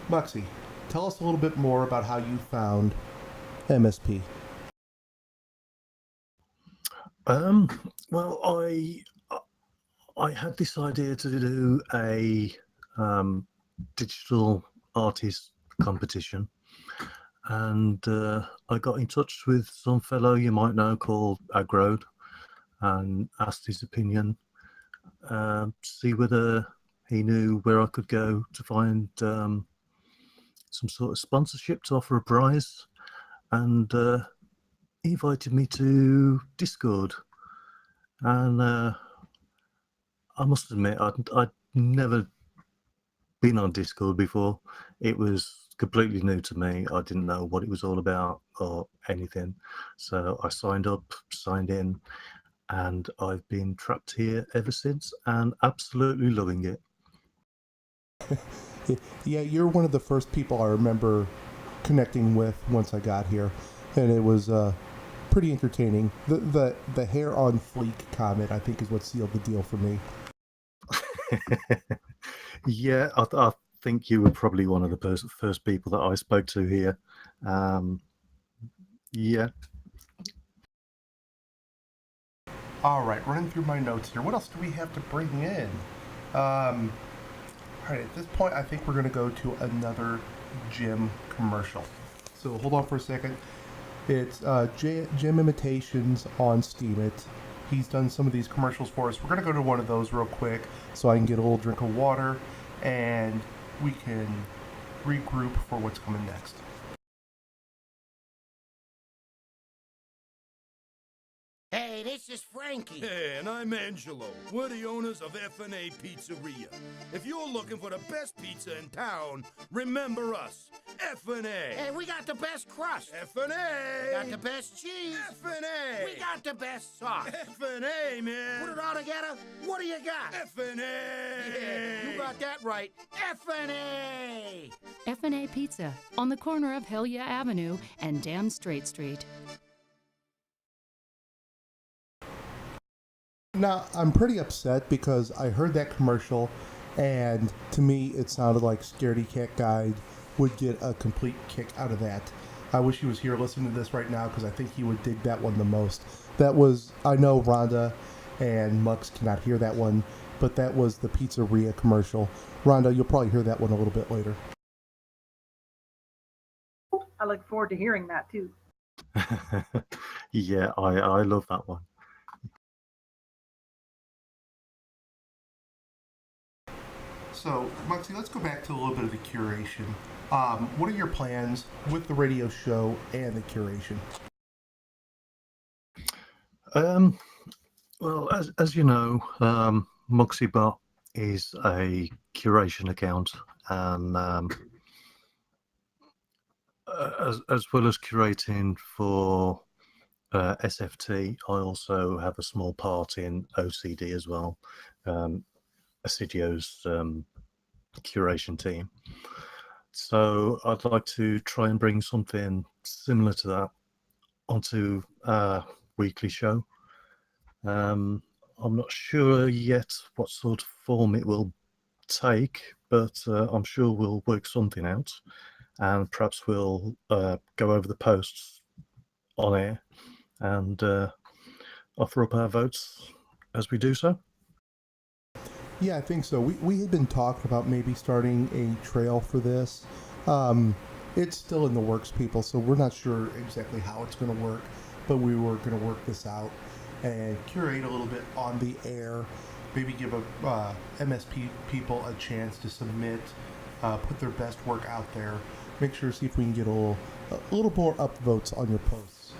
Muxxy, tell us a little bit more about how you found MSP. Well, I had this idea to do a digital artist competition, and I got in touch with some fellow you might know called Agrode and asked his opinion, see whether he knew where I could go to find some sort of sponsorship to offer a prize, and he invited me to Discord, and I must admit I'd never been on Discord before. It was completely new to me. I didn't know what it was all about or anything, so I signed up, signed in, and I've been trapped here ever since and absolutely loving it. Yeah, you're one of the first people I remember connecting with once I got here, and it was pretty entertaining. The hair on fleek comment, I think, is what sealed the deal for me. Yeah, I think you were probably one of the first people that I spoke to here. Yeah. All right, running through my notes here. What else do we have to bring in? All right, at this point, I think we're going to go to another Jim commercial. So hold on for a second. It's Jim Imitations on Steemit. He's done some of these commercials for us. We're going to go to one of those real quick so I can get a little drink of water and we can regroup for what's coming next. Hey, this is Frankie. Hey, and I'm Angelo. We're the owners of F&A Pizzeria. If you're looking for the best pizza in town, remember us, F&A. Hey, we got the best crust. F&A. We got the best cheese. F&A. We got the best sauce. F&A, man. Put it all together, what do you got? F&A. Yeah, you got that right. F&A. F&A Pizza on the corner of Hill Yeah Avenue and Dam Straight Street. Now, I'm pretty upset because I heard that commercial, and to me, it sounded like Scaredy Cat Guide would get a complete kick out of that. I wish he was here listening to this right now because I think he would dig that one the most. That was, I know Rhonda and Muxx cannot hear that one, but that was the pizzeria commercial. Rhonda, you'll probably hear that one a little bit later. I look forward to hearing that too. Yeah, I love that one. So, Muxxy, let's go back to a little bit of the curation. What are your plans with the radio show and the curation? Well, as you know, Muxxybot is a curation account, and as well as curating for SFT, I also have a small part in OCD as well, Acidio's curation team. So I'd like to try and bring something similar to that onto our weekly show. I'm not sure yet what sort of form it will take, but I'm sure we'll work something out, and perhaps we'll go over the posts on air and offer up our votes as we do so. Yeah, I think so. We had been talking about maybe starting a trail for this. It's still in the works, people, so we're not sure exactly how it's going to work, but we were going to work this out and curate a little bit on the air. Maybe give MSP people a chance to submit, put their best work out there. Make sure to see if we can get a little more upvotes on your posts.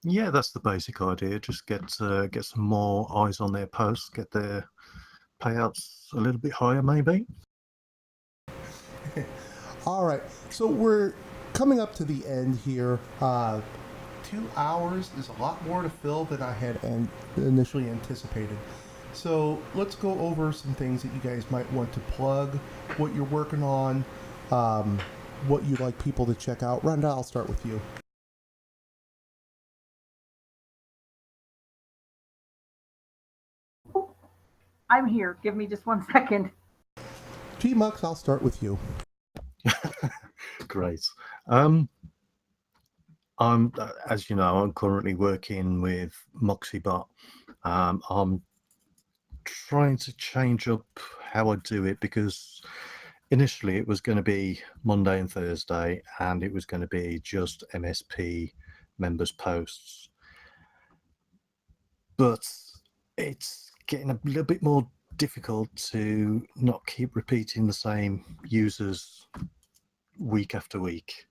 Yeah, that's the basic idea. Just get some more eyes on their posts, get their payouts a little bit higher, maybe. All right, so we're coming up to the end here. 2 hours is a lot more to fill than I had initially anticipated. So let's go over some things that you guys might want to plug, what you're working on, what you'd like people to check out. Rhonda, I'll start with you. I'm here. Give me just 1 second. Gmuxx, I'll start with you. Great. I'm, as you know, I'm currently working with Muxxy bot. I'm trying to change up how I do it because initially it was going to be Monday and Thursday, and it was going to be just MSP members posts. But it's getting a little bit more difficult to not keep repeating the same users week after week.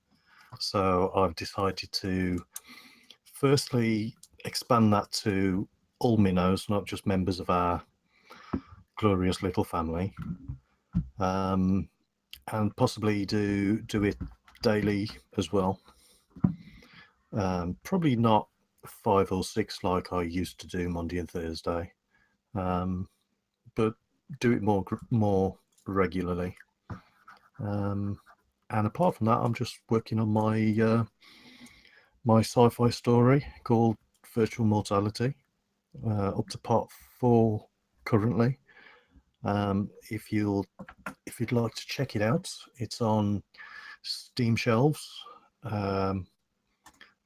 So I've decided to firstly expand that to all minnows, not just members of our glorious little family, and possibly do it daily as well. Probably not 5 or 6 like I used to do Monday and Thursday, but do it more regularly. And apart from that, I'm just working on my my sci-fi story called Virtual Mortality, up to part 4 currently. If you'd like to check it out, it's on Steam shelves.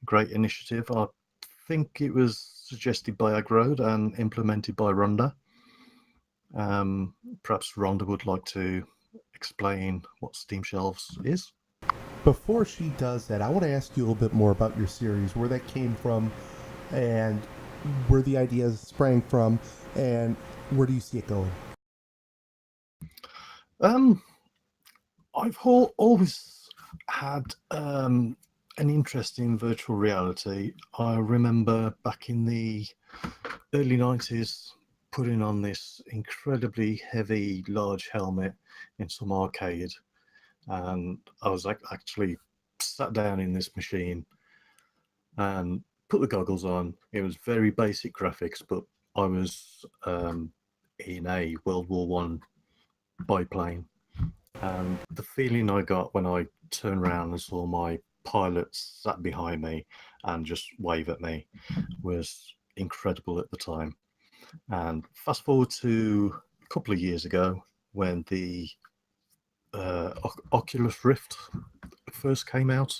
Great initiative. I think it was suggested by Agrode and implemented by Rhonda. Perhaps Rhonda would like to explain what Steam shelves is. Before she does that, I want to ask you a little bit more about your series, where that came from, and where the ideas sprang from, and where do you see it going? I've always had an interest in virtual reality. I remember back in the early 90s putting on this incredibly heavy, large helmet in some arcade, and I was actually sat down in this machine and put the goggles on. It was very basic graphics, but I was in a World War One biplane, and the feeling I got when I turned around and saw my pilot sat behind me and just wave at me was incredible at the time. And fast forward to a couple of years ago when the Oculus Rift first came out,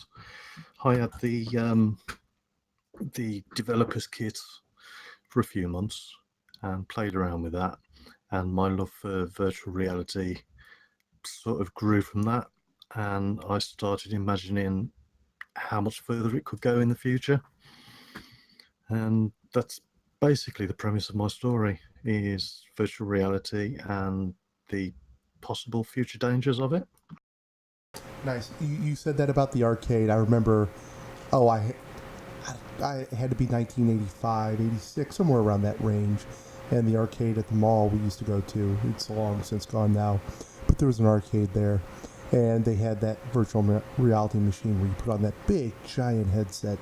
I had the developers kit for a few months and played around with that, and my love for virtual reality sort of grew from that, and I started imagining how much further it could go in the future. And that's basically the premise of my story, is virtual reality and the possible future dangers of it. Nice. You said that about the arcade. I remember, I had to be 1985, 86, somewhere around that range. And the arcade at the mall we used to go to, it's long since gone now, but there was an arcade there. And they had that virtual reality machine where you put on that big, giant headset.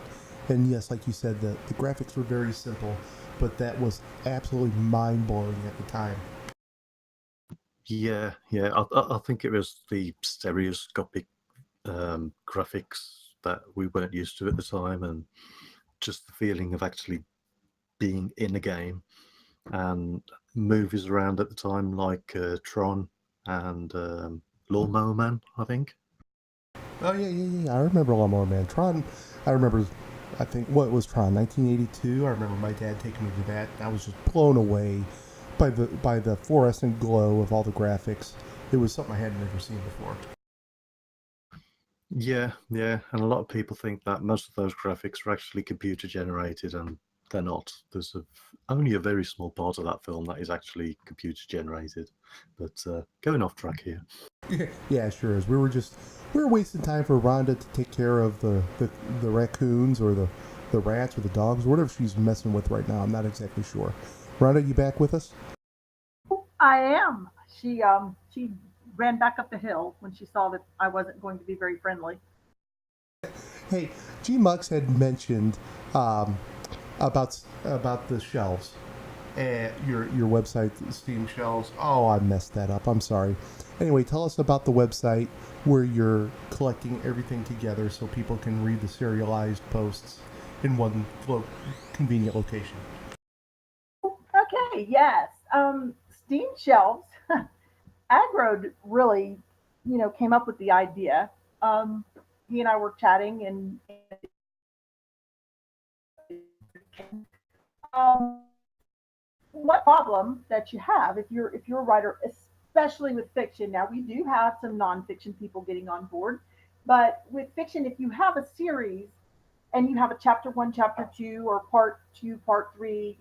And yes, like you said, the graphics were very simple, but that was absolutely mind-blowing at the time. Yeah. I think it was the stereoscopic graphics that we weren't used to at the time, and just the feeling of actually being in a game. And movies around at the time like Tron and Lawnmower Man, I think. Oh, yeah. I remember Lawnmower Man. Tron, I remember, I think, what was Tron, 1982? I remember my dad taking me to that. I was just blown away by the fluorescent glow of all the graphics. It was something I had never seen before. Yeah, yeah, and a lot of people think that most of those graphics are actually computer generated, and they're not. There's only a very small part of that film that is actually computer generated. But going off track here. Yeah, sure is. We were wasting time for Rhonda to take care of the raccoons or the rats or the dogs or whatever she's messing with right now. I'm not exactly sure. Rhonda, you back with us? I am. She ran back up the hill when she saw that I wasn't going to be very friendly. Hey, Gmuxx had mentioned about the shelves. Your website, Steam shelves. Oh, I messed that up. I'm sorry. Anyway, tell us about the website where you're collecting everything together so people can read the serialized posts in one convenient location. Okay, yes. Steam shelves. Agro really, came up with the idea. He and I were chatting, um, what problem that you have if you're a writer, especially with fiction. Now we do have some nonfiction people getting on board, but with fiction, if you have a series and you have a chapter one, chapter two, or part two, part three,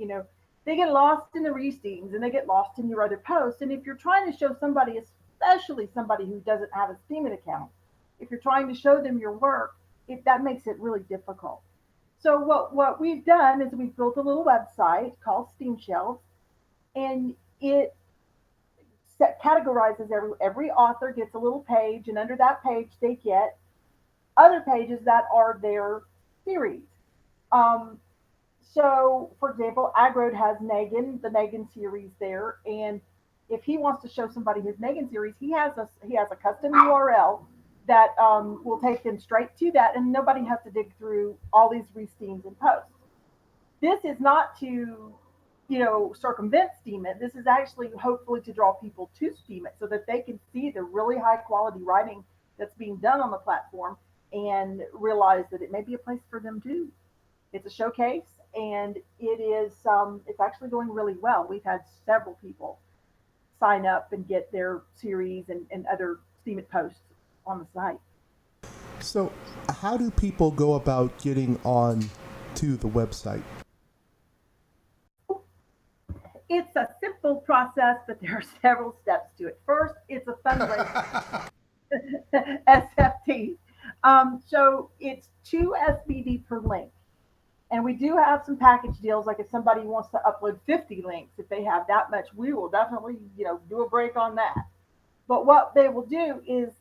they get lost in the resteams and they get lost in your other posts. And if you're trying to show somebody, especially somebody who doesn't have a Steemit account, if you're trying to show them your work, that makes it really difficult. So what we've done is we've built a little website called Steam Shelves, and it categorizes every author gets a little page, and under that page they get other pages that are their series. Um, so, for example, Agrod has Negan, the Negan series there, and if he wants to show somebody his Negan series, he has a custom URL that will take them straight to that, and nobody has to dig through all these resteams and posts. This is not to, circumvent Steemit. This is actually hopefully to draw people to Steemit so that they can see the really high quality writing that's being done on the platform and realize that it may be a place for them too. It's a showcase, and it's actually going really well. We've had several people sign up and get their series and other Steemit posts on the site. So, how do people go about getting on to the website? It's a simple process, but there are several steps to it. First, it's a fundraiser, SFT. So it's 2 SBD per link. And we do have some package deals, like if somebody wants to upload 50 links, if they have that much, we will definitely, do a break on that. But what they will do is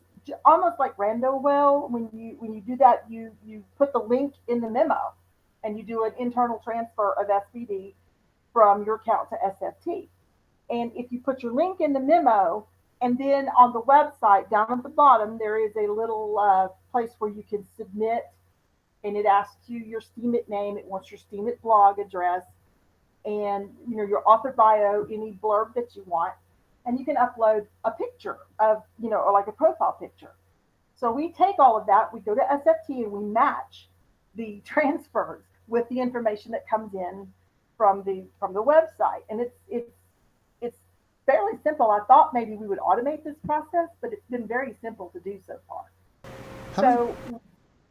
almost like RandoWell. When you do that, you put the link in the memo, and you do an internal transfer of SBD from your account to SFT. And if you put your link in the memo, and then on the website down at the bottom, there is a little place where you can submit, and it asks you your Steemit name. It wants your Steemit blog address, and your author bio, any blurb that you want, and you can upload a picture of or like a profile picture. So we take all of that, we go to SFT, and we match the transfers with the information that comes in from the website, and it's fairly simple. I thought maybe we would automate this process, but it's been very simple to do so far. So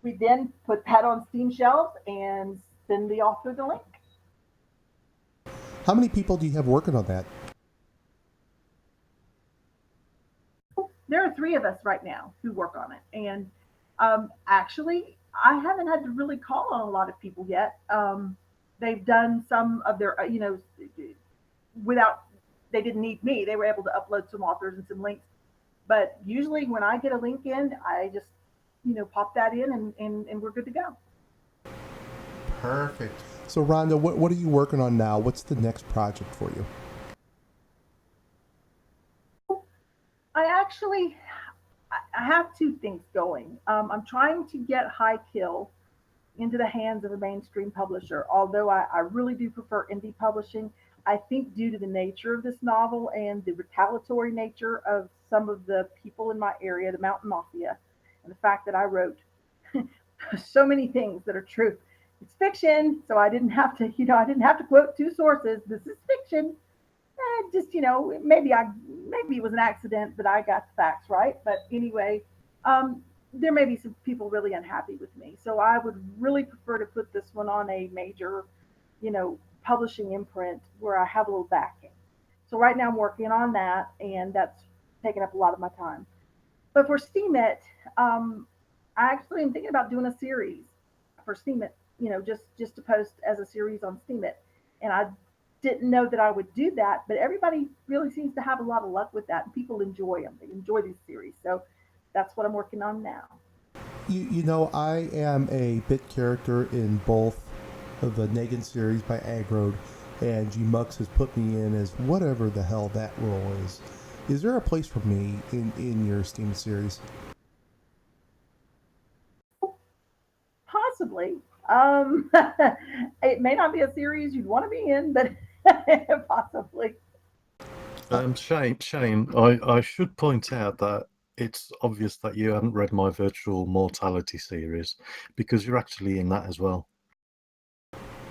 we then put that on Steam shelves and send the author the link. How many people do you have working on that? There are 3 of us right now who work on it, and actually, I haven't had to really call on a lot of people yet. They've done some of their, without, they didn't need me. They were able to upload some authors and some links. But usually when I get a link in, I just, pop that in, and we're good to go. Perfect. So, Rhonda, what are you working on now? What's the next project for you? I have 2 things going. I'm trying to get High Kill into the hands of a mainstream publisher, although I really do prefer indie publishing. I think due to the nature of this novel and the retaliatory nature of some of the people in my area, the Mountain Mafia, and the fact that I wrote so many things that are true. It's fiction, so I didn't have to, I didn't have to quote 2 sources. This is fiction. just maybe it was an accident, but I got the facts right. But anyway, there may be some people really unhappy with me, so I would really prefer to put this one on a major, publishing imprint where I have a little backing. So right now I'm working on that, and that's taking up a lot of my time. But for Steemit, um, I actually am thinking about doing a series for Steemit, just to post as a series on Steemit. And I didn't know that I would do that, but everybody really seems to have a lot of luck with that, and people enjoy them. They enjoy these series, so that's what I'm working on now. I am a bit character in both of the Negan series by Aggroed, and Gmuxx has put me in as whatever the hell that role is. Is there a place for me in your Steam series? Possibly. It may not be a series you'd want to be in, but possibly. Shane, I should point out that it's obvious that you haven't read my Virtual Mortality series because you're actually in that as well.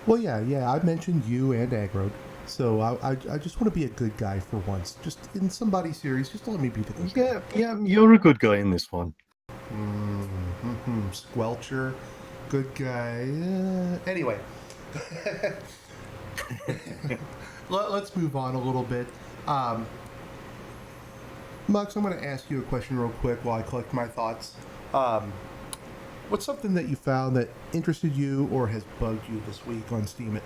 Well, yeah. I mentioned you and Aggroed, so I just want to be a good guy for once. Just in somebody's series, just let me be the good guy. Yeah, you're a good guy in this one. Squelcher, good guy. Anyway, let's move on a little bit. Mux, I'm going to ask you a question real quick while I collect my thoughts. What's something that you found that interested you or has bugged you this week on Steemit?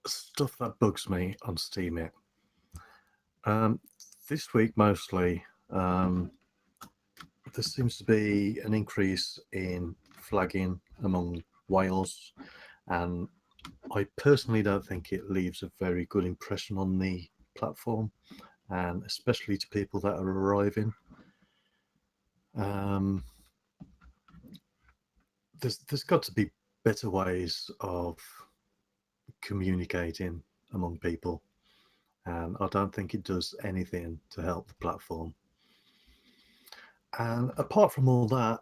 Stuff that bugs me on Steemit. This week mostly, there seems to be an increase in flagging among whales, and I personally don't think it leaves a very good impression on the platform, and especially to people that are arriving. There's got to be better ways of communicating among people, and I don't think it does anything to help the platform. And apart from all that,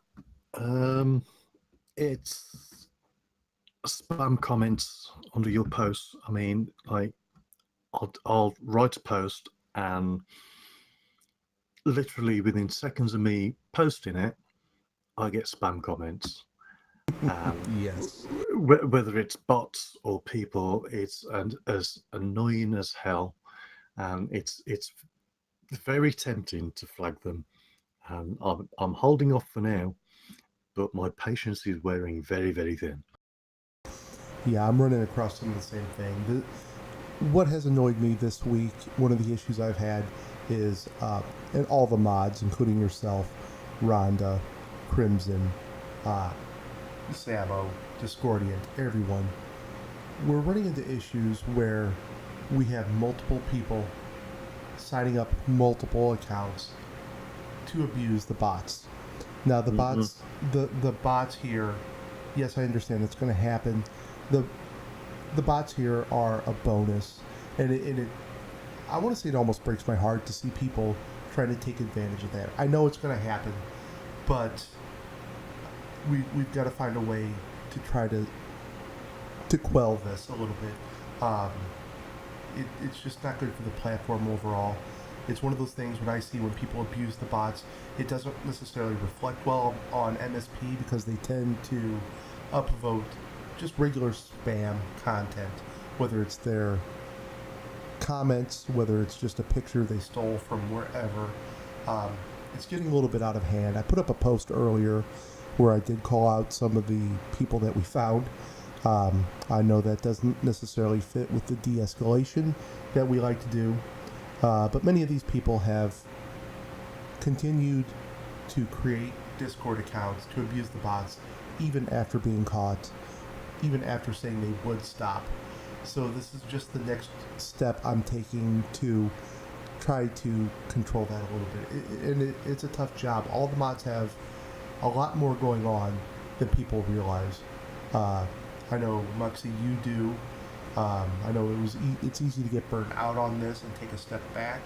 it's spam comments under your posts. I mean, like, I'll write a post, and literally within seconds of me posting it, I get spam comments. Yes. Whether it's bots or people, it's as annoying as hell, and it's very tempting to flag them. And I'm holding off for now, but my patience is wearing very, very thin. Yeah, I'm running across some of the same thing. What has annoyed me this week, one of the issues I've had is, and all the mods, including yourself, Rhonda, Crimson, Samo, Discordiant, everyone, we're running into issues where we have multiple people signing up multiple accounts to abuse the bots. Now the bots, the bots here, yes, I understand it's going to happen. The bots here are a bonus, and it I want to say it almost breaks my heart to see people trying to take advantage of that. I know it's going to happen, but we've got to find a way to try to quell this a little bit. It's just not good for the platform overall. It's one of those things when I see when people abuse the bots, it doesn't necessarily reflect well on MSP because they tend to upvote just regular spam content, whether it's their comments, whether it's just a picture they stole from wherever. It's getting a little bit out of hand. I put up a post earlier where I did call out some of the people that we found. I know that doesn't necessarily fit with the de-escalation that we like to do, but many of these people have continued to create Discord accounts to abuse the bots even after being caught, even after saying they would stop. So this is just the next step I'm taking to try to control that a little bit. It's a tough job. All the mods have a lot more going on than people realize. I know, Muxxy, you do. I know it's easy to get burnt out on this and take a step back.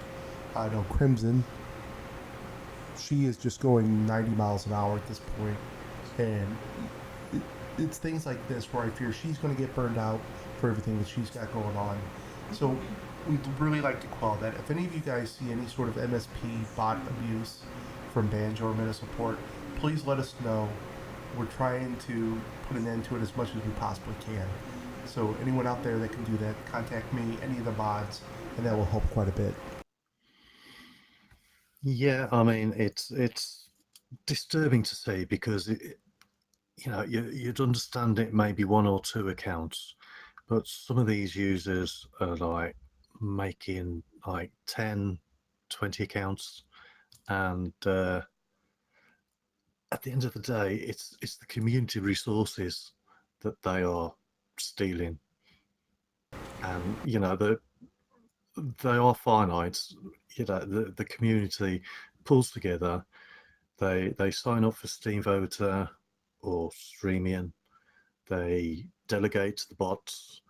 I know Crimson, she is just going 90 miles an hour at this point, and it's things like this where I fear she's going to get burned out for everything that she's got going on. So we'd really like to quell that. If any of you guys see any sort of MSP bot abuse from Banjo or Meta Support, please let us know. We're trying to put an end to it as much as we possibly can. So anyone out there that can do that, contact me, any of the mods, and that will help quite a bit. Yeah, I mean, it's disturbing to see because you'd understand it maybe one or two accounts, but some of these users are like making like 10, 20 accounts, and at the end of the day, it's the community resources that they are stealing, and they are finite. The community pulls together. They sign up for Steam Voter or Streamian. They delegate to the bots,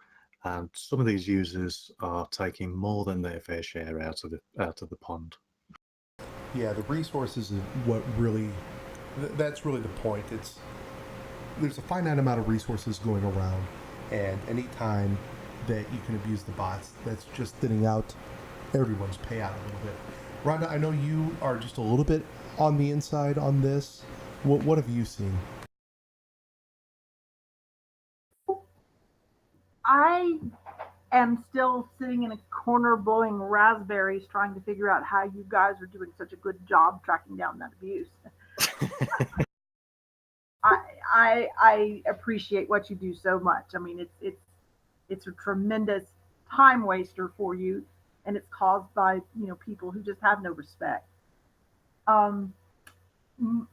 and some of these users are taking more than their fair share out of the pond. Yeah, the resources is what really, that's really the point. There's a finite amount of resources going around, and any time that you can abuse the bots, that's just thinning out everyone's payout a little bit. Rhonda, I know you are just a little bit on the inside on this. What have you seen? I am still sitting in a corner blowing raspberries trying to figure out how you guys are doing such a good job tracking down that abuse. I appreciate what you do so much. I mean, it's a tremendous time waster for you, and it's caused by people who just have no respect.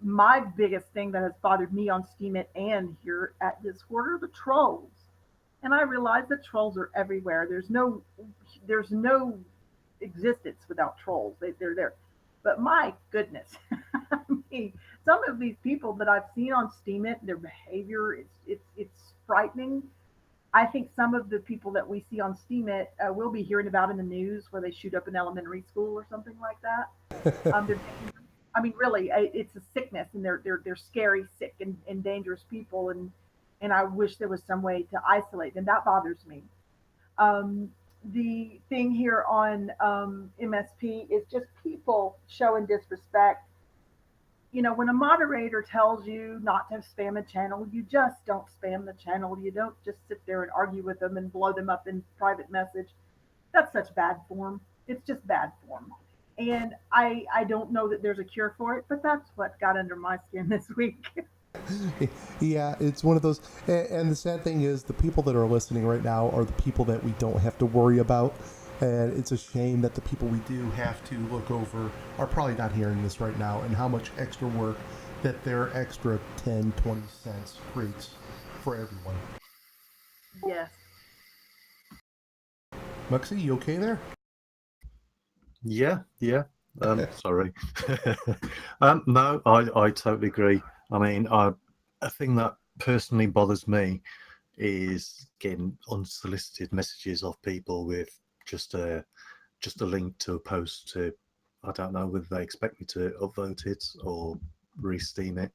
My biggest thing that has bothered me on Steemit and here at Discord are the trolls. And I realize that trolls are everywhere. There's no existence without trolls. They're there. But my goodness, I mean, some of these people that I've seen on Steemit, their behavior it's frightening. I think some of the people that we see on Steemit we'll be hearing about in the news where they shoot up an elementary school or something like that. I mean, really, it's a sickness, and they're scary, sick, and dangerous people, and I wish there was some way to isolate them. That bothers me. The thing here on MSP is just people showing disrespect. When a moderator tells you not to spam a channel, you just don't spam the channel. You don't just sit there and argue with them and blow them up in private message. That's such bad form. It's just bad form. And I don't know that there's a cure for it, but that's what got under my skin this week. Yeah, it's one of those. And the sad thing is, the people that are listening right now are the people that we don't have to worry about. And it's a shame that the people we do have to look over are probably not hearing this right now, and how much extra work that their extra 10, 20 cents creates for everyone. Yes. Muxxy, you okay there? Yeah. Sorry. No, I totally agree. I mean, a thing that personally bothers me is getting unsolicited messages of people with just a link to a post to, I don't know whether they expect me to upvote it or re-steam it,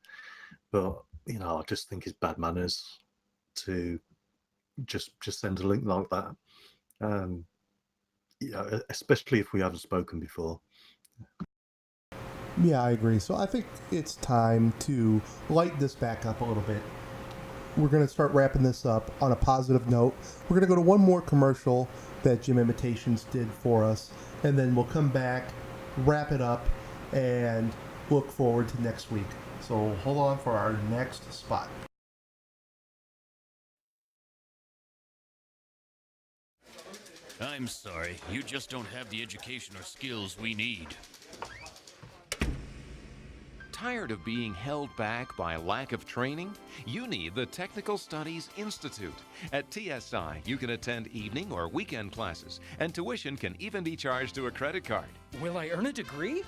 but I just think it's bad manners to just send a link like that. Especially if we haven't spoken before. Yeah, I agree. So I think it's time to light this back up a little bit. We're going to start wrapping this up on a positive note. We're going to go to one more commercial that Gym Imitations did for us, and then we'll come back, wrap it up, and look forward to next week. So hold on for our next spot. I'm sorry, you just don't have the education or skills we need. Tired of being held back by lack of training? You need the Technical Studies Institute. At TSI, you can attend evening or weekend classes, and tuition can even be charged to a credit card. Will I earn a degree?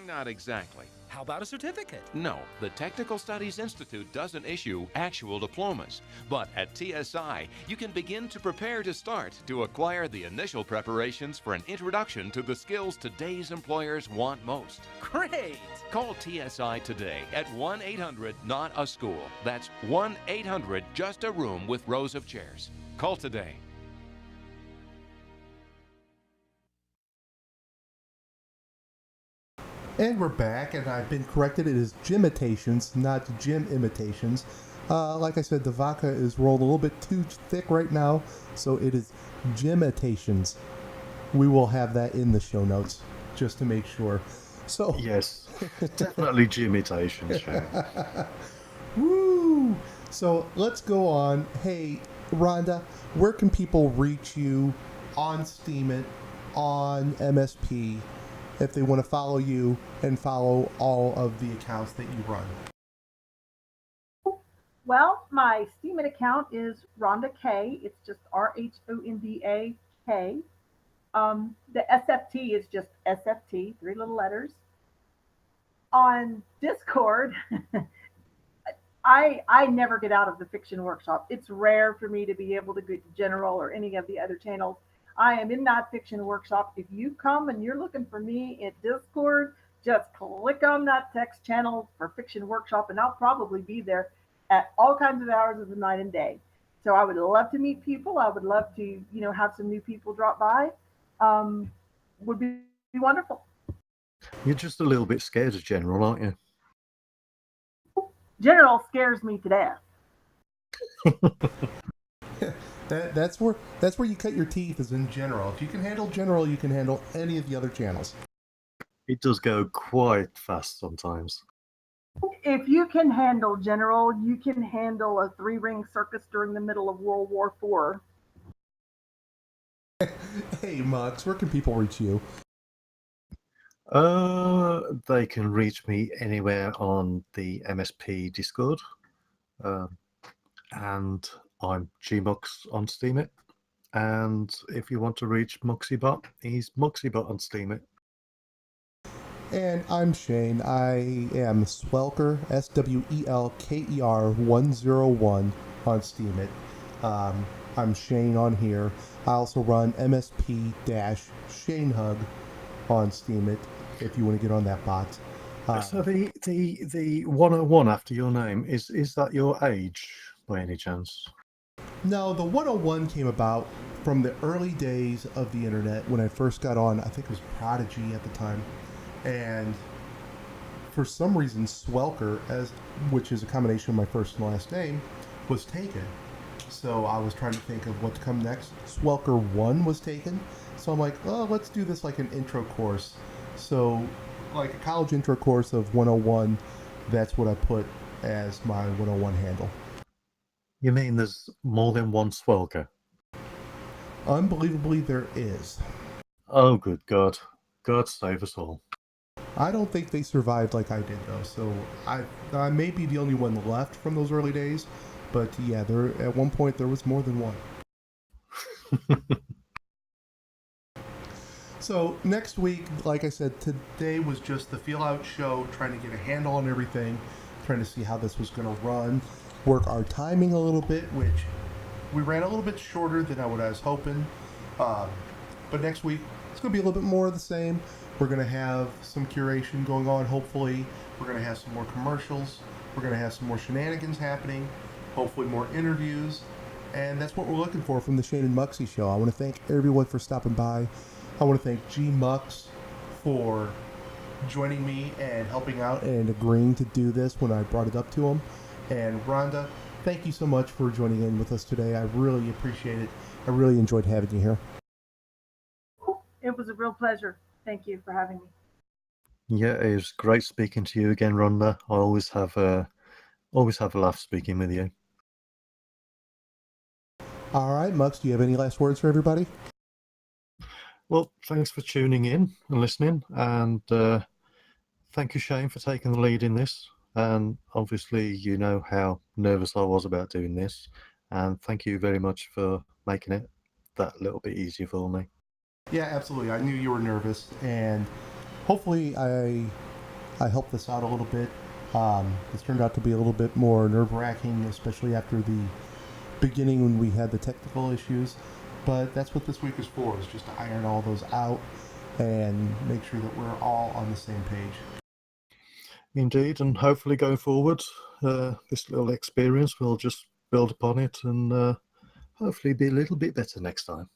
Not exactly. How about a certificate? No, the Technical Studies Institute doesn't issue actual diplomas. But at TSI, you can begin to prepare to start to acquire the initial preparations for an introduction to the skills today's employers want most. Great! Call TSI today at 1-800-NOT-A-SCHOOL. That's 1-800-JUST-A-ROOM with rows of chairs. Call today. And we're back, and I've been corrected. It is Gymitations, not gym imitations. Like I said, the vodka is rolled a little bit too thick right now, so it is Gymitations. We will have that in the show notes, just to make sure. So yes, definitely Gymitations. Woo! So let's go on. Hey, Rhonda, where can people reach you on Steemit, on MSP, if they want to follow you and follow all of the accounts that you run? Well, my Steemit account is Rhonda K. It's just RHONDA K. The SFT is just SFT, 3 little letters. On Discord, I never get out of the fiction workshop. It's rare for me to be able to get to general or any of the other channels. I am in that fiction workshop. If you come and you're looking for me at Discord, just click on that text channel for fiction workshop, and I'll probably be there at all kinds of hours of the night and day. So I would love to meet people. I would love to, have some new people drop by. Would be wonderful. You're just a little bit scared of General, aren't you? General scares me to death. That's where you cut your teeth, is in General. If you can handle General, you can handle any of the other channels. It does go quite fast sometimes. If you can handle General, you can handle a 3-ring circus during the middle of World War IV. Hey, Muxx, where can people reach you? They can reach me anywhere on the MSP Discord. And I'm Gmuxx on Steemit. And if you want to reach Muxxybot, he's Muxxybot on Steemit. And I'm Shane. I am Swelker, SWELKER101 on Steemit. I'm Shane on here. I also run MSP-ShaneHug on Steemit if you want to get on that bot. So the 101 after your name, is that your age by any chance? No, the 101 came about from the early days of the internet when I first got on. I think it was Prodigy at the time. And for some reason, Swelker, which is a combination of my first and last name, was taken. So I was trying to think of what to come next. Swelker 1 was taken. So I'm like, oh, let's do this like an intro course. So like a college intro course of 101, that's what I put as my 101 handle. You mean there's more than one Swelker? Unbelievably, there is. Oh, good God. God save us all. I don't think they survived like I did, though. So I may be the only one left from those early days. But yeah, at one point there was more than one. So next week, like I said, today was just the feel-out show, trying to get a handle on everything, trying to see how this was going to run, work our timing a little bit, which we ran a little bit shorter than I was hoping. But next week, it's going to be a little bit more of the same. We're going to have some curation going on, hopefully. We're going to have some more commercials. We're going to have some more shenanigans happening. Hopefully more interviews. And that's what we're looking for from the Shane and Muxxy show. I want to thank everyone for stopping by. I want to thank Gmuxx for joining me and helping out and agreeing to do this when I brought it up to him. And Rhonda, thank you so much for joining in with us today. I really appreciate it. I really enjoyed having you here. It was a real pleasure. Thank you for having me. Yeah, it was great speaking to you again, Rhonda. I always have a laugh speaking with you. All right, Muxx, do you have any last words for everybody? Well, thanks for tuning in and listening, and thank you, Shane, for taking the lead in this. And obviously, you know how nervous I was about doing this, and thank you very much for making it that little bit easier for me. Yeah, absolutely. I knew you were nervous, and hopefully I helped this out a little bit. This turned out to be a little bit more nerve-wracking, especially after the beginning when we had the technical issues. But that's what this week is for, is just to iron all those out and make sure that we're all on the same page. Indeed, and hopefully going forward, this little experience will just build upon it and hopefully be a little bit better next time.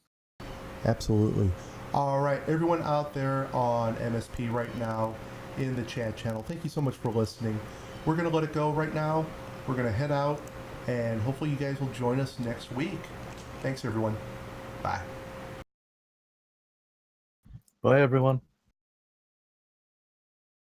Absolutely. All right, everyone out there on MSP right now in the chat channel, thank you so much for listening. We're going to let it go right now. We're going to head out, and hopefully you guys will join us next week. Thanks, everyone. Bye. Bye, everyone.